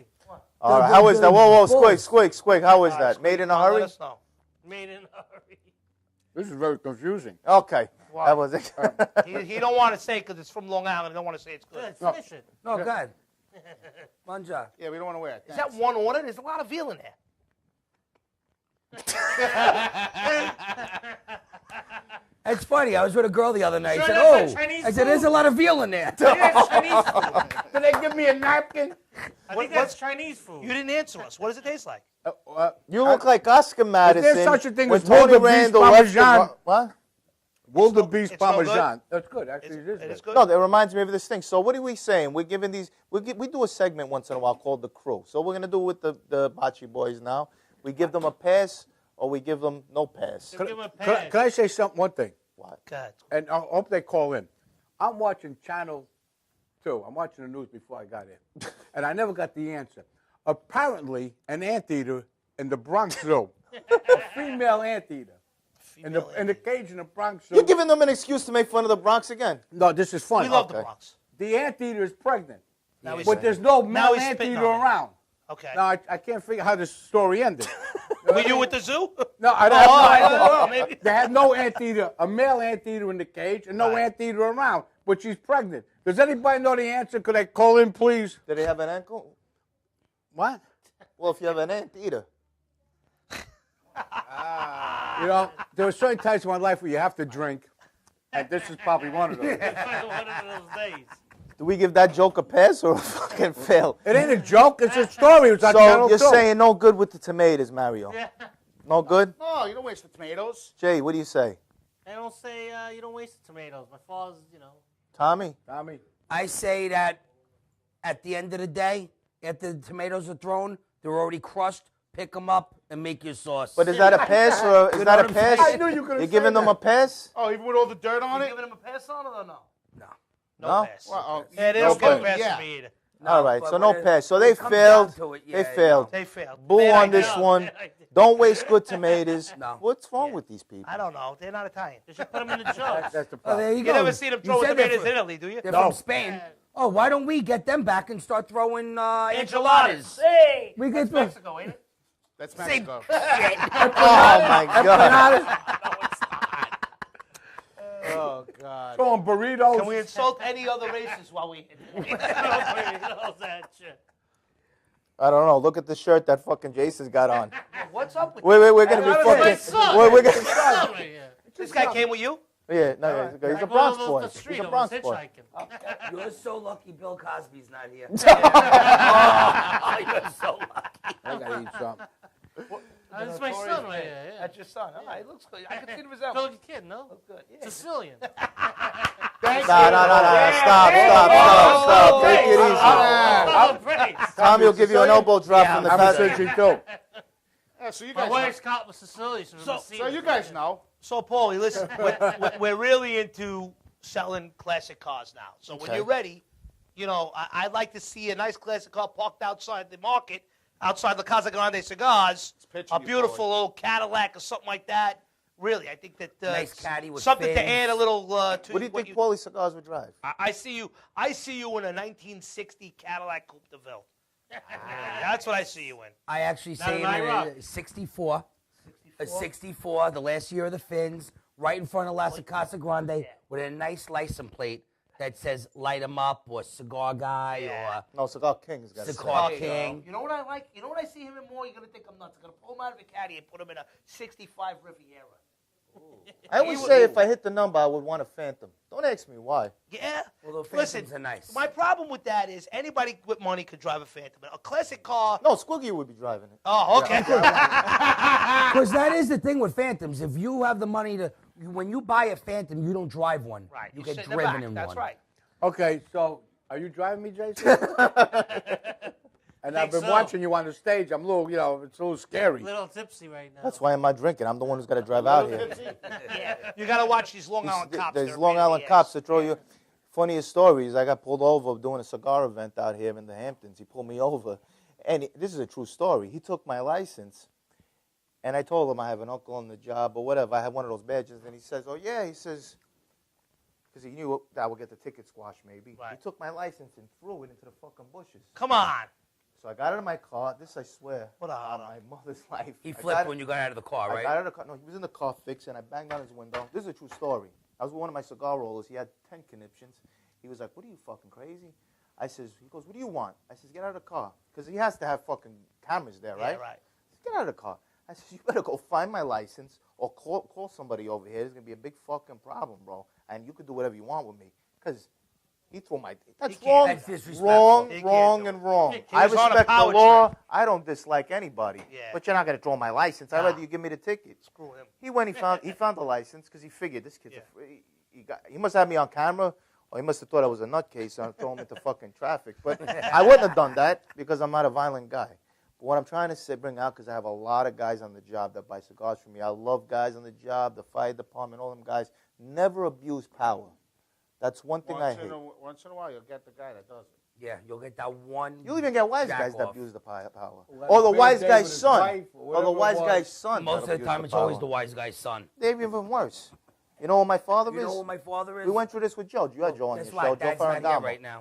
All right, how is that? Whoa, Squig, how is that? Made in a hurry? Let us know. Made in a hurry. This is very confusing. Okay, Wow. that was it. He don't want to say because it's from Long Island. He don't want to say it's good. Good, finish it. No, go ahead. Manja. Yeah, we don't want to wear it. Is that one order? There's a lot of veal in there. It's funny. I was with a girl the other night. Sure I said, that's "Oh," Chinese I said, "There's a lot of veal in there." That's Chinese food. Did they give me a napkin? I think that's Chinese food. You didn't answer us. What does it taste like? You look like Oscar Madison. such a thing when as Tony wildebeest Randall left the Parmesan? What? Wildebeest It's no good? Parmesan. That's good. Actually, it is good. No, that reminds me of this thing. So what are we saying? We're giving these. We do a segment once in a while called the Crew. So we're gonna do with the bocce boys now. We give them a pass, or we give them no pass. Give him a pass. Can I say one thing? What? God. And I hope they call in. I'm watching Channel 2. I'm watching the news before I got in. And I never got the answer. Apparently, an anteater in the Bronx Zoo, a female anteater, in the cage in the Bronx Zoo. You're giving them an excuse to make fun of the Bronx again. No, this is funny. We love the Bronx. The anteater is pregnant, Now he's but saying- there's no Now male he's spitting anteater on it. around. Okay. Now, I can't figure how this story ended. Were you with the zoo? No, I don't know. Maybe. They had no anteater, a male anteater in the cage, and no anteater around, but she's pregnant. Does anybody know the answer? Could I call in, please? Do they have an ankle? What? Well, if you have an anteater. You know, there are certain times in my life where you have to drink, and this is probably one of those. One of those days. Do we give that joke a pass or a fucking fail? It ain't a joke. It's a story. It's on Channel So you're 2. saying no good with the tomatoes, Mario? No good? No, you don't waste the tomatoes. Jay, what do you say? I don't say you don't waste the tomatoes. My father's, Tommy? I say that at the end of the day, after the tomatoes are thrown, they're already crushed. Pick them up and make your sauce. But is that a pass or is that a pass? I knew you were going to You're giving them a pass? Oh, even with all the dirt on it? Giving him a pass on it or no? No? pass. Well, Yeah, they No don't get a pass. pass for me either. All right, but so no when it- pass. So when they it comes failed. down to it, They yeah, failed. They failed. Boo Bad on idea. this one. Bad idea. Don't waste good tomatoes. No. What's wrong with these people? I don't know. They're not Italian. They should put them in the jugs. That's the Oh, problem. there you You go. never see them throwing said they're tomatoes from- in Italy, do you? They're No. from Spain. Oh, why don't we get them back and start throwing enchiladas? Hey! We That's get Mexico, ain't it? That's Mexico. Oh, my God. Oh, God. Throwing burritos. Can we insult any other races while we... that shit. I don't know. Look at the shirt that fucking Jason's got on. What's up with Wait, we're going to be fucking... We're gonna, This guy came with you? yeah, no, he's a Bronx boy. He's a Bronx boy. You're so lucky Bill Cosby's not here. Oh, You're so lucky. I got to eat something. That's my son right here. Yeah. That's your son. All right, looks good. I can see the Good resemblance. looking kid, no? Good. Yeah. Sicilian. Stop. Take it easy. Tommy will give you an elbow drop from the I'm Sicilian too. Yeah, so you My guys wife's cop was Sicilian. So you guys know. So, Paulie, listen, we're really into selling classic cars now. So when you're ready, you know, I'd like to see a nice classic car parked outside the market, outside the Casa Grande Cigars, a beautiful old Cadillac or something like that. Really, I think that nice caddy with something fins. to add a little to What do you think Paulie Cigars would drive? I see you in a 1960 Cadillac Coupe de Ville. That's what I see you in. I actually say him in a 64. A 64, the last year of the fins, right in front of La Casa Grande, with a nice license plate that says "Light 'em Up" or "Cigar Guy" or no, Cigar King's got Cigar King. You know what I like? You know what I see him in more? You're gonna think I'm nuts. I'm gonna pull him out of a caddy and put him in a '65 Riviera. I always say if I hit the number, I would want a Phantom. Don't ask me why. Yeah. Well, the Listen, Phantoms are nice. my problem with that is anybody with money could drive a Phantom. A classic car. No, Squiggy would be driving it. Oh, okay. Because that is the thing with Phantoms. If you have the money to, when you buy a Phantom, you don't drive one. Right. You You get sit in the driven back. in That's one. right. Okay, so are you driving me, Jason? And I've been watching you on the stage. I'm a little, you know, it's a little scary. A little tipsy right now. That's why I'm not drinking. I'm the one who's got to drive out here. You got to watch these Long Island cops. There's They're Long a pain in Island the cops ass. that throw you. Funniest stories. I got pulled over doing a cigar event out here in the Hamptons. He pulled me over, and this is a true story. He took my license, and I told him I have an uncle on the job or whatever. I had one of those badges, and he says, "Oh yeah," he says, because he knew that I would get the ticket squashed maybe. Right. He took my license and threw it into the fucking bushes. Come on. So I got out of my car. This I swear. What on my mother's life. He I flipped got- when you got out of the car, I right? got out of the car. No, he was in the car fixing. I banged on his window. This is a true story. I was with one of my cigar rollers. He had 10 conniptions. He was like, "What are you fucking crazy?" I says, he goes, "What do you want?" I says, "Get out of the car." Because he has to have fucking cameras there, right? Yeah, right. Get out of the car. I says, "You better go find my license or call somebody over here. There's going to be a big fucking problem, bro. And you can do whatever you want with me." Because he threw my... That's wrong. That's disrespectful. Wrong, and wrong. He I was on a respect the power law. trip. I don't dislike anybody. Yeah. But you're not going to throw my license. I'd rather you give me the ticket. Screw him. He went. He found the license because he figured this kid's. He must have me on camera, or he must have thought I was a nutcase and throw him into fucking traffic. But I wouldn't have done that because I'm not a violent guy. But what I'm trying to say, bring out, because I have a lot of guys on the job that buy cigars from me. I love guys on the job, the fire department, all them guys. Never abuse power. That's one thing I hate. Once in a while, you'll get the guy that does it. Yeah, you'll get that one. You'll even get wise guys that jack-off. abuse the power. Well, Or the bad wise day guy's with his son. wife or Or the whatever it wise was. guy's son. Most that of the abuse time, it's power. always the wise guy's son. They're even worse. You know what my father is? You know what my father is? We went through this with Joe. You had Joe on That's your show. right. Joe Dad's not here Ferragamo. right now.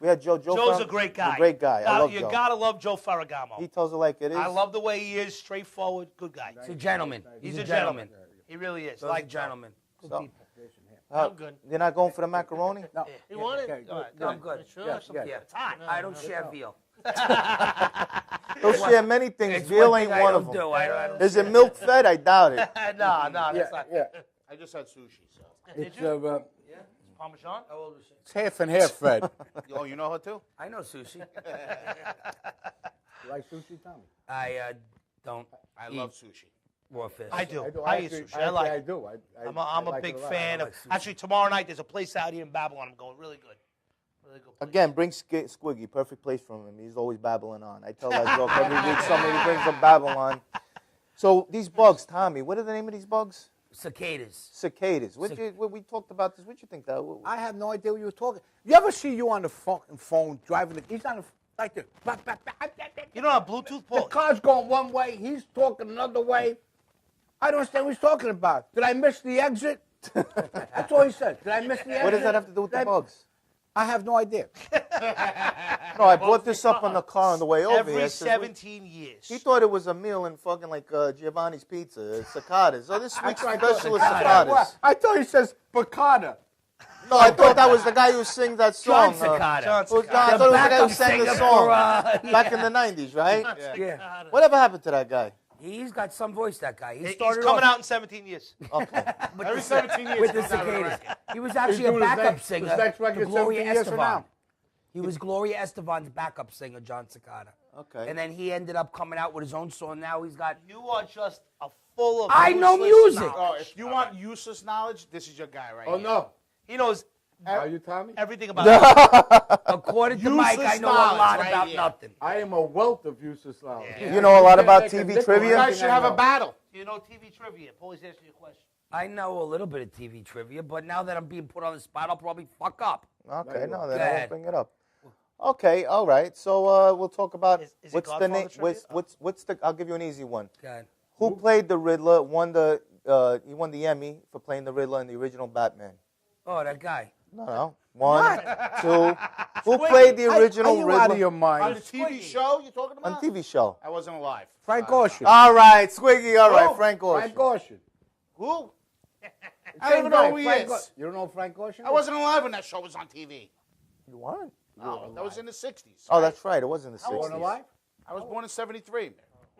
We had Joe. Joe's a great guy. A great guy. I love you Joe. gotta love Joe Ferragamo. He tells it like it is. I love the way he is, straightforward, good guy. He's a gentleman. He's a gentleman. He really is. Those Like are gentlemen. Good So- people. I'm good. You're not going for the macaroni? No. You want it? Okay, All right, No, I'm good. Sure. Yes, yes. Yeah. It's hot. I don't share veal. He'll share many things. It's Veal one ain't thing I one don't of them. do. I don't Is share it milk fed? I doubt it. no, that's not. Yeah. I just had sushi, so. It's, Parmesan? it's half and half fed. Oh, you know her too? I know sushi. You like sushi, Tommy? I don't. I eat love sushi. raw fish. I do. I I eat actually- sushi. I like I it. do. I'm I a like big it a lot. fan I of. like sushi. Actually, tomorrow night there's a place out here in Babylon. I'm going really good. Really good place. Again, bring Squiggy. Perfect place for him. He's always babbling on. I tell that joke every week. Somebody brings up Babylon. So these bugs, Tommy, what are the name of these bugs? Cicadas. Cicadas. We talked about this. What you think that? I have no idea what you were talking. You ever see you on the phone driving? He's on the like this. You don't have Bluetooth, Paul? The car's going one way. He's talking another way. I don't understand what he's talking about. Did I miss the exit? That's all he said. Did I miss the exit? What does that have to do with the bugs? I have no idea. No, I brought this up on the car on the way over Every here. I said, 17 years. He thought it was a meal in fucking like Giovanni's Pizza, cicadas. Oh, this week's I thought- special is cicadas. I thought he says piccata. No, I thought that was the guy who sings that song. John Cicada. I thought it was the guy who sang the singer song for, back in the 90s, right? Yeah. Whatever happened to that guy? He's got some voice, that guy. He He's started coming off out in 17 years. Okay. Every 17 years. with the he's got a cicadas. record. He was actually He's a doing his backup next- singer his next to record Gloria 17 years from Estefan. now. He was Gloria Estefan's backup singer, John Cicada. Okay. And then he ended up coming out with his own song. Now he's got. You are just a full of. I know useless music. knowledge. Oh, if you want useless knowledge, this is your guy right Oh here. no. He knows Are you Tommy? everything about it. According to Mike, I know a lot about nothing. I am a wealth of useless knowledge. You know a lot about TV trivia? You guys should have a battle. Do you know TV trivia? Paulie's asking you a question. I know a little bit of TV trivia, but now that I'm being put on the spot, I'll probably fuck up. Okay, no, Go then I ahead. won't bring it up. Okay, all right. So we'll talk about Is it what's the name. Godfather trivia? What's the? I'll give you an easy one. Go ahead. Who played the Riddler? He won the Emmy for playing the Riddler in the original Batman. Oh, that guy. No. One, two. Who played the original Are you Riddler? out of your mind? On the TV show you're talking On about? TV show. I wasn't alive. Frank Ocean. All right, Squiggy. All right, Who? Frank Ocean. Frank Ocean. Who? I Same don't even know guy, who he Frank is. You don't know Frank Ocean? I wasn't alive when that show was on TV. You weren't. No, that was in the 60s. Oh, that's right. It was in the 60s. You weren't alive? I was born in 73.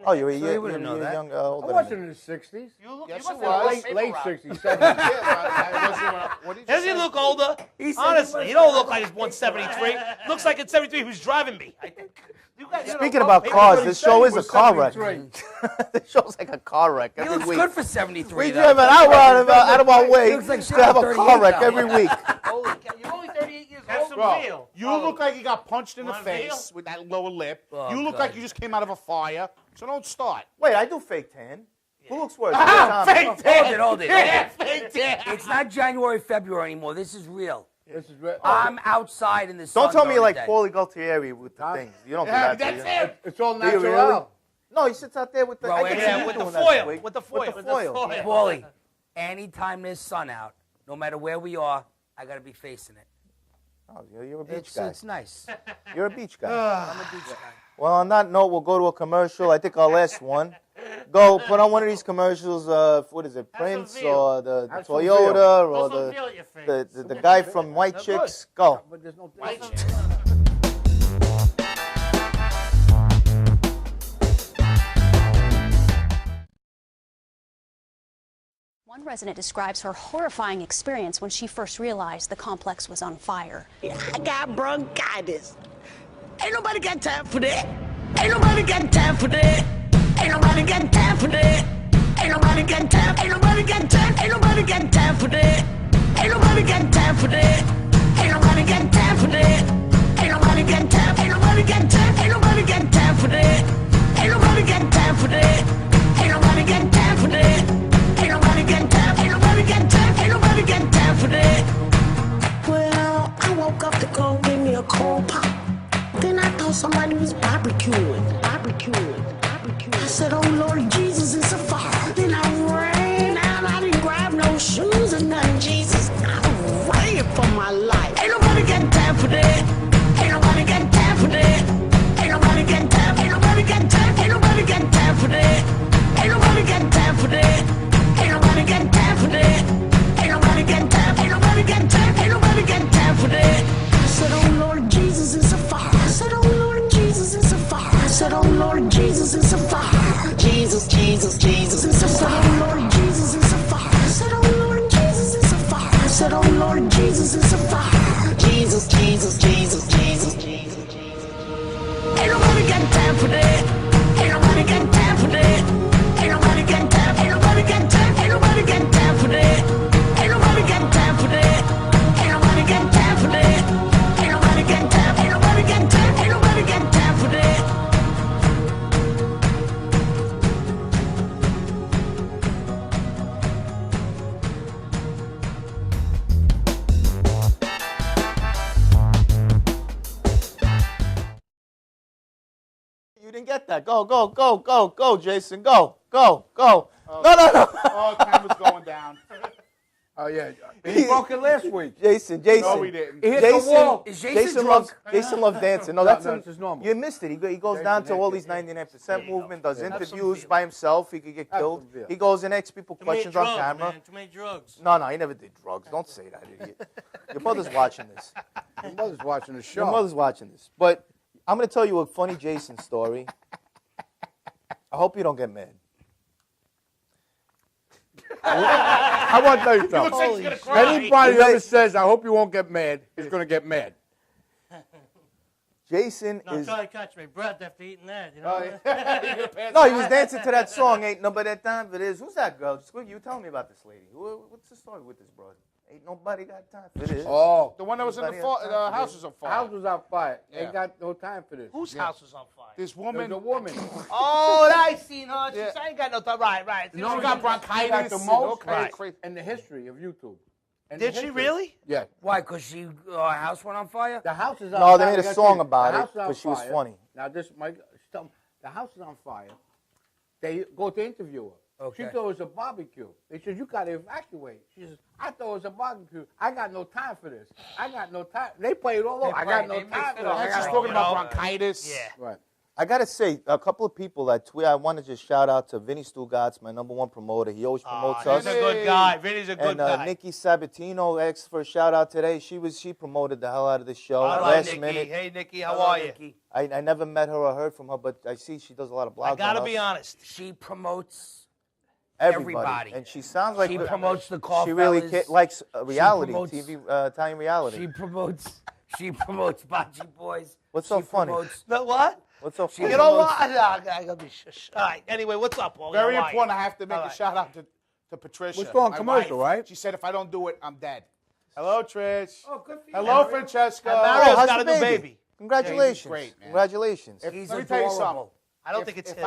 Oh, you were So you wouldn't know that. young. I Older than wasn't me. in the 60s. You look, Yes, you it must was. Late 60s, 70s. I wasn't. What did you Does he say? look older? He said Honestly, he he don't look like he's born 73. Looks like in 73 he was driving me. I think. You guys, Speaking about cars, this show is a car wreck. 73. This show's like a car wreck He every looks week. good for 73. We though. drive an hour out of our way He looks like to shit have at a car 38 wreck now. every week. Holy cow, you're only 38 years Have old. some Bro, veal. You look like you got punched in the Want face veal? with that lower lip. Oh, you look God. like you just came out of a fire. So don't start. Wait, I do fake tan. Who looks worse? Fake tan. Hold it. Yeah, fake tan. It's not January, February anymore. This is real. This is real. I'm outside in the sun. Don't tell me during like the day. Paulie Galtieri with the things. You don't do Yeah, that. do that's you? it. It's all Do you really? natural. No, he sits out there with the. Bro, I can see yeah, you with the doing that, foil. Squig. With the foil. With the foil. Paulie, anytime there's sun out, no matter where we are, I got to be facing it. Oh, you're a beach guy. It's nice. You're a beach guy. I'm a beach guy. Well, on that note, we'll go to a commercial. I think our last one. Go put on one of these commercials. What is it, Prince veal. or the Have some Toyota or Put some veal at your face. the guy from White Chicks? Go. But there's no White difference. chick. One resident describes her horrifying experience when she first realized the complex was on fire. I got bronchitis. Ain't nobody got time for that. Ain't nobody got time for that. Ain't nobody got time for that. Ain't nobody got time. Ain't nobody got time. Ain't nobody got time for that. Ain't nobody got time for that. Ain't nobody got time for that. Ain't nobody got time. Ain't nobody got time. Ain't nobody got time for that. Ain't nobody got time for that. Ain't nobody got time for that. Ain't nobody got time. Ain't nobody got time. Ain't nobody got time for that. Well, I woke up to go give me a cold pop. Then I thought somebody was barbecuing. I said, oh Lord Jesus, it's a fire. Then I ran out. I didn't grab no shoes or nothing, Jesus. I ran for my life. Ain't nobody got time for that. Ain't nobody got time for that. Ain't nobody got time. Ain't nobody got time. Ain't nobody got time for that. Ain't nobody got time for that. Ain't nobody got time for that. Ain't nobody got time. Ain't nobody got time. Ain't nobody got time for that. I said, oh Lord Jesus, it's a fire. I said, oh Lord Jesus, it's a fire. I said, oh Lord Jesus, it's a fire. Jesus, Jesus, Jesus, it's a fire. I said, oh Lord Jesus, it's a fire. I said, oh Lord Jesus, it's a fire. I said, oh Lord Jesus, it's a fire. Jesus, Jesus, Jesus, Jesus, Jesus. Ain't nobody got time for that. Ain't nobody got time for that. Ain't nobody got time. Ain't nobody got time. Ain't nobody got time for that. Ain't nobody got time for that. Ain't nobody got time for that. Ain't nobody got time. Ain't nobody got time. Ain't nobody got time for that. You didn't get that. Go, Jason. Go. No. Oh, camera's going down. Oh, yeah. He broke it last week. Jason. No, we didn't. He hit the wall. Is Jason loves drunk? Jason loves dancing. No, No, that's no, him. it's just normal. You missed it. He goes down to all these 99% movement, does interviews by himself. He could get killed. veal. He goes and asks people Too many questions on drugs, camera. man. Too many drugs. No, he never did drugs. Don't say that, idiot. Your mother's watching this. Your mother's watching the show. Your mother's watching this. But I'm going to tell you a funny Jason story. I hope you don't get mad. I want to tell you He looks like something. he's gonna cry. Anybody ever says, I hope you won't get mad, is going to get mad. Jason No, is... try to catch my breath after eating that. You know? No, he was dancing to that song, Ain't Nobody That Time for This. Who's that girl? Squiggy, you tell me about this lady. What's the story with this broad? Ain't nobody got time for this. Oh. The one that was in the house was on fire. House was on fire. Yeah. Ain't got no time for this. Whose house was on fire? This woman. There's a woman. Oh, I seen her. I ain't got no time. Right. No, she got bronchitis. Got the and most okay. in the history of YouTube. Did she really? Yeah. Why? Because her house went on fire? The house is on No, fire. they made a That's song it. about The it house is on because she was fire. funny. Now, the house is on fire. They go to interview her. Okay. She thought it was a barbecue. They said, you got to evacuate. She says, I thought it was a barbecue. I got no time for this. I got no time. They play it all over. I got no time for this. She's talking about bronchitis. Yeah. Right. I gotta say, a couple of people that tweet. I want to just shout out to Vinny Stugatz, my number one promoter. He always promotes us. He's a good guy. Vinny's a good guy. And Nikki Sabatino asked for a shout out today. She promoted the hell out of the show. I like Last Nikki. minute. Hey, Nikki, how are you? I never met her or heard from her, but I see she does a lot of blogs. I gotta on be us. honest. She promotes Everybody. And she sounds like She promotes the call She really fellas. likes reality promotes- TV, Italian reality. She promotes Bocce Boys. What's so funny? The what? What's so funny? You know what? I gotta be shush. All right. Anyway, what's up, Paulie? Very How are you? important. I have to make All a right. shout out to Patricia. We're still on my commercial, wife. right? She said if I don't do it, I'm dead. Hello, Trish. Oh, good for you. Hello, Francesca. Mario's how's got the a new baby? baby. Congratulations. Yeah, he's great, man. Congratulations. Let He's me tell you something. adorable. I don't think it's his.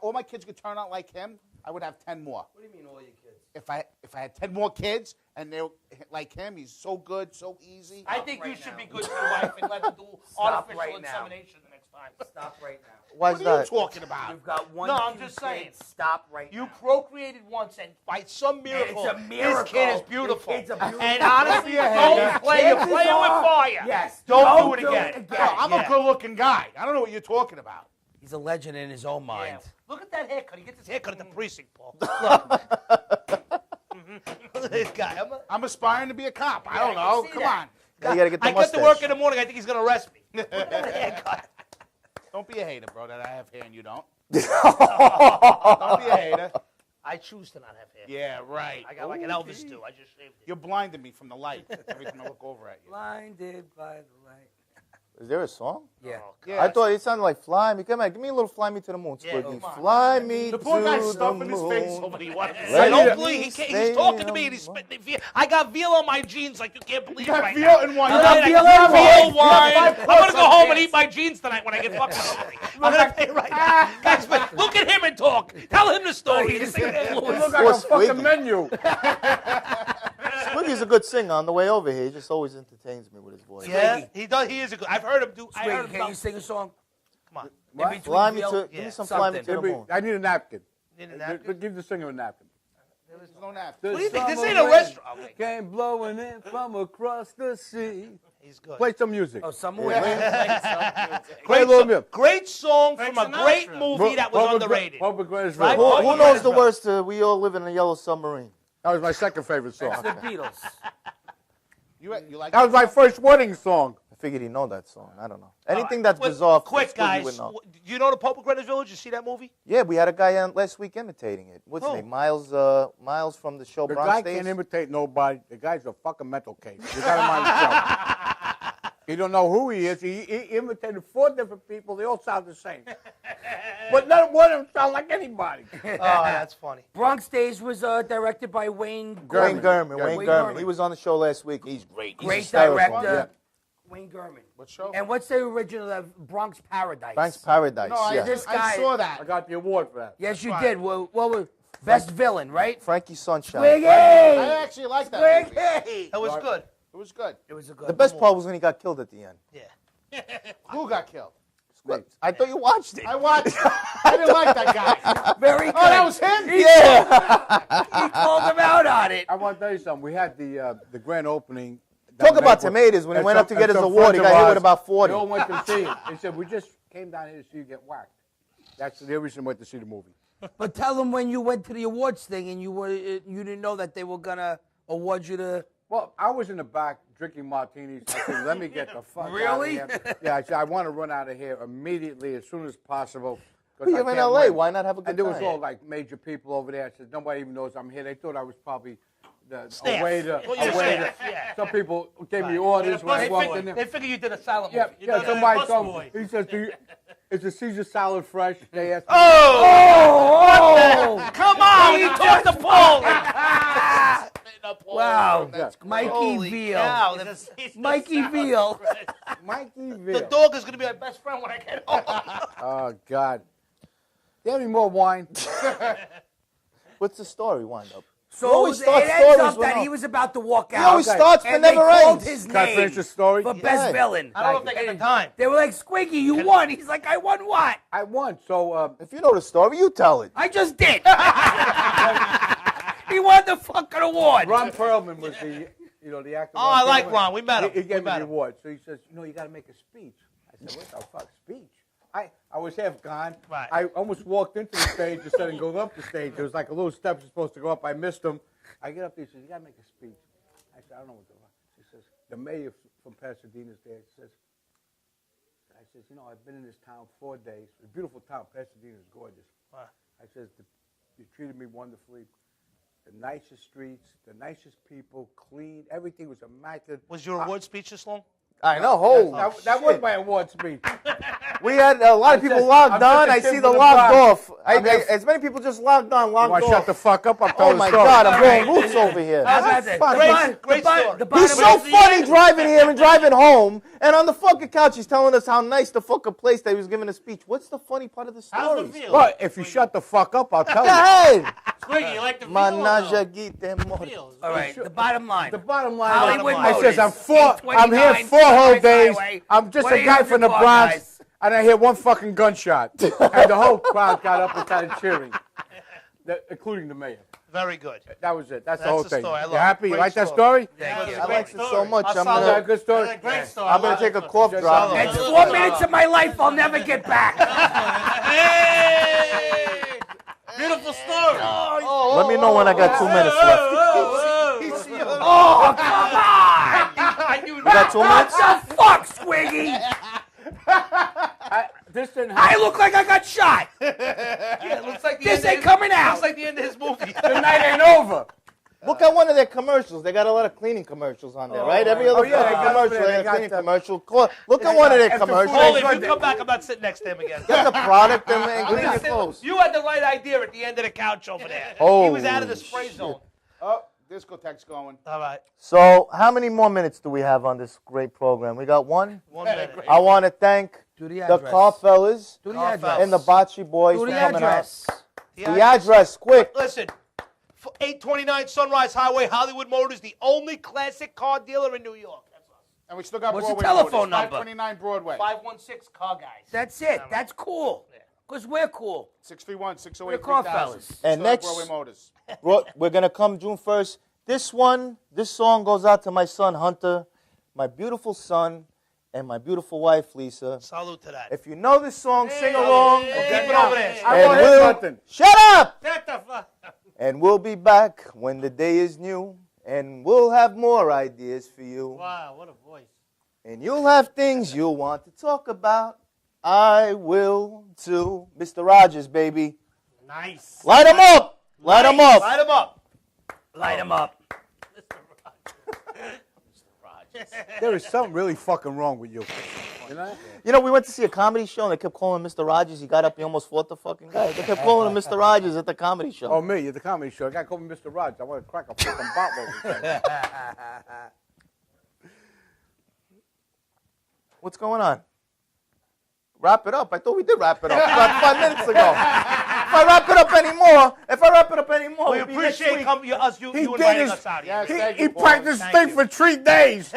All my kids could turn out like him, I would have 10 more. What do you mean all your kids? If I had 10 more kids and they were like him, he's so good, so easy. I think you should be good to your wife and let her do artificial right now. insemination the next time. Stop right now. Why is What are you that? talking about? You've got one. No, I'm two just saying. kids. Stop right You now. procreated once, and by some miracle, It's a miracle. this kid is beautiful. It's a beautiful. And honestly, Yeah, don't play. You're Chances playing with are- fire. Yes. Don't do it again. No, I'm a good-looking guy. I don't know what you're talking about. He's a legend in his own mind. Yeah. Look at that haircut. He gets his haircut at the precinct, Paul. Look. Look at this guy. I'm aspiring to be a cop. I don't I can know. see Come that. on. Now you gotta get the I get to mustache. work in the morning. I think he's going to arrest me. Look at that haircut. Don't be a hater, bro, that I have hair and you don't. Don't be a hater. I choose to not have hair. Yeah, right. I got like an Elvis do. I just shaved it. You're blinding me from the light every time I look over at you. Blinded by the light. Is there a song? Yeah. Yeah, I thought it sounded like "Fly Me." Come on, give me a little "Fly Me to the Moon," Yeah, Squiggy. come on. Fly me the poor to guy's the stuffing his moon. face over the what? I don't believe he's Stay talking to me on and he's spitting veal. I got veal on my jeans like you can't believe got right veal now. in one. I You got got veal veal in wine. wine. I'm gonna go on home and pants. eat my jeans tonight when I get fucking hungry. I'm gonna tell you right now. Guys, but look at him and talk. Tell him the story. This thing is You influence. look like a fucking menu. Squiggy's a good singer. On the way over here, he just always entertains me with his voice. Yeah, he does. He is a good. I've heard him do. I heard Squiggy, him can you sing a song? Come on. In between Fly me veal? to, give me some "Fly Me to the something. Moon." I need a napkin. Need a napkin? Give the singer a napkin. There's no napkin. What do you think? This Summer ain't a wind restaurant. Okay. Came blowing in from across the sea. He's good. Play some music. Oh, some Play Great, a little bit. great song from a Sinatra. great movie that was underrated. Public Greatest Right? Rhythm. Who knows the words to "We All Live in a Yellow Submarine"? That was my second favorite song. That's the Beatles. You like That was my first wedding song. I figured he'd know that song. I don't know. Anything that's Well, bizarre, quick, Squiggy guys. would know. Do you know the Pope of Greenwich Village? You see that movie? Yeah, we had a guy on last week imitating it. What's his Who? name? Miles from the show The Bronx guy Days. can't imitate nobody. The guy's a fucking mental case. You got him on the show. You don't know who he is. He imitated 4 different people. They all sound the same. But none one of them sound like anybody. Oh, that's funny. Bronx Days was directed by Wayne Wayne Gurman. Gurman. He was on the show last week. He's great. He's Great hysterical. director. Wayne Gurman. What show? And what's the original of Bronx Paradise? Bronx Paradise. No, yeah. This I guy- saw that. I got the award for that. Yes, you did. Well, what was best villain, right? Frankie Sunshine. Squiggy! I actually like that movie. Squiggy! That was good. It was good. It was a good The best part was when he got killed at the end. Yeah. Who got killed? I thought you watched it. I watched it. I didn't like that guy. Very good. Oh, that was him? Yeah. He called him out on it. I want to tell you something. We had the grand opening. Talk about tomatoes. When he went up to get his award, he got hit with about 40. They all went to see it. They said, we just came down here to see you get whacked. That's the reason we went to see the movie. But tell them when you went to the awards thing and you didn't know that they were gonna award you the. Well, I was in the back drinking martinis. I said, let me get the fuck Really? out of here. Yeah, I said, I want to run out of here immediately as soon as possible. 'cause Well, I you're in can't LA. win. Why not have a good And there was time? all like major people over there. I said, nobody even knows I'm here. They thought I was probably a Staff. waiter. Well, you're A waiter. staff, yeah. Some people gave me Right. orders when I They walked figure- in there. They figure you did a silent Yeah, movie. You yeah. did a Somebody bus told boy. me. He says, is the Caesar salad fresh? They asked me. Oh! Come on! You took the Paulie! Napoli. Wow. That's Mikey Holy Veal. cow, Mikey Veal. Mikey The Veal. dog is going to be my best friend when I get home. Oh, God. Do you have any more wine? What's the story wind up? So He always it starts ends stories up with that no- he was about to walk out. He always starts but and never they called ends. his Can I name finish the story? for best villain. I don't know if they got the time. They were like, Squiggy, you won. He's like, I won what? I won. So, If you know the story, you tell it. I just did. He won the fucking award. Ron Perlman was the actor. Oh, I like Perlman. Ron. We met him. He We gave me met the him. award. So he says, you got to make a speech. I said, what the fuck, speech? I was half gone. Right. I almost walked into the stage instead of going up the stage. There was like a little steps you're supposed to go up. I missed them. I get up there. He says, you got to make a speech. I said, I don't know what the fuck. He says, the mayor from Pasadena's there. He says, I've been in this town 4 days. It's a beautiful town. Pasadena is gorgeous. Wow. I says, you treated me wonderfully. The nicest streets, the nicest people, clean. Everything was immaculate. Was your award speech this long? I know. Holy That was my award speech. We had a lot of people logged on. I see the logged off. As many people just logged on, logged Want off. to shut the fuck up? I'm Oh telling my the story. God, I'm going roots over here. Great story. He's so funny driving here and driving home, and on the fucking couch he's telling us how nice the fucking place that he was giving a speech. What's the funny part of the story? How's it feel? But if you shut the fuck up, I'll tell Go you. ahead. Squiggy, you like the feel? All right, the bottom line. The bottom line. Hollywood I says Motors, I'm here 829 4 whole Sunrise days. Highway. I'm just What a are you guy looking from the for, Bronx, guys? and I hear one fucking gunshot, and the whole crowd got up and started cheering, including the mayor. Very good. That was it. That's the That's whole the thing. story. I love You it. happy? You Great like that story. story? Thank you. I liked it so much. Is that a good story? That's a great story. I'm gonna take a cough drop. That's 4 minutes of my life I'll never get back. Hey! Beautiful story. Let me know when I got 2 minutes left. Oh, come on! You got 2 minutes? What the fuck, Squiggy? This didn't I happen. look like I got shot. Yeah, it looks like the This end ain't coming out. Looks like the end of his movie. The night ain't over. Look at one of their commercials. They got a lot of cleaning commercials on there, right? Every other they got commercial, they they got a got cleaning the- commercial. Look at one of their After commercials. Holy, if you come back, I'm not sitting next to him again. Get the product and clean your clothes. You had the right idea at the end of the couch over there. He was out of the spray zone. Oh, discotheque's going. All right. So, how many more minutes do we have on this great program? We got one. 1 minute. I want to thank Do the the address. car fellas Do the address. and the Bocce boys Do for the coming address. out. The address, quick. Listen, 829 Sunrise Highway, Hollywood Motors, the only classic car dealer in New York. That's us. And we still got What's the Broadway telephone Motors, number? 529 Broadway. 516 Car Guys. That's it. That's cool. Because we're cool. 631 608 We're car 3000. fellas. And Still next- Broadway Motors. We're going to come June 1st. This song goes out to my son, Hunter, my beautiful son, and my beautiful wife, Lisa. Salute to that. If you know this song, sing along. Keep it over there. I want to hear something. Shut up! Shut the fuck up. And we'll be back when the day is new, and we'll have more ideas for you. Wow, what a voice. And you'll have things you'll want to talk about. I will too. Mr. Rogers, baby. Nice. Light 'em up! Light 'em up! Light him up. Light him up. There is something really fucking wrong with you. You know? You know, we went to see a comedy show, and they kept calling him Mr. Rogers. He got up, he almost fought the fucking guy. They kept calling him Mr. Rogers at the comedy show. Oh, me, at the comedy show. A guy called me Mr. Rogers. I want to crack a fucking bottle over there. What's going on? Wrap it up. I thought we did wrap it up about 5 minutes ago. If I wrap it up anymore, We it'll be next appreciate week. you inviting us out here. Yes, He practiced this thing for 3 days.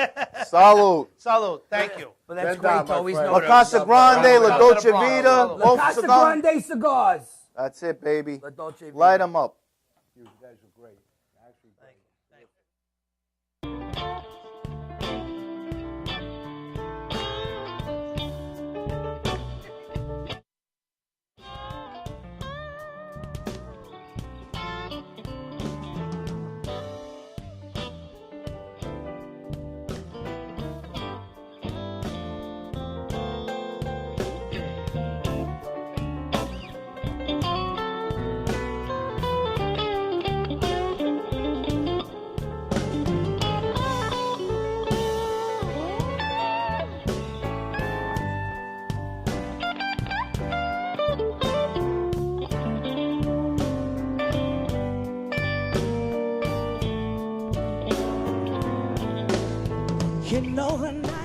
Salud. Salute. Thank you. But that's Bend great down, to my always friend. know La that. Casa Grande, La Dolce Vita. La Wolf Casa Cigar. Grande Cigars. That's it, baby. La Dolce Vita. Light them up. You guys are great. Actually, great. You know the night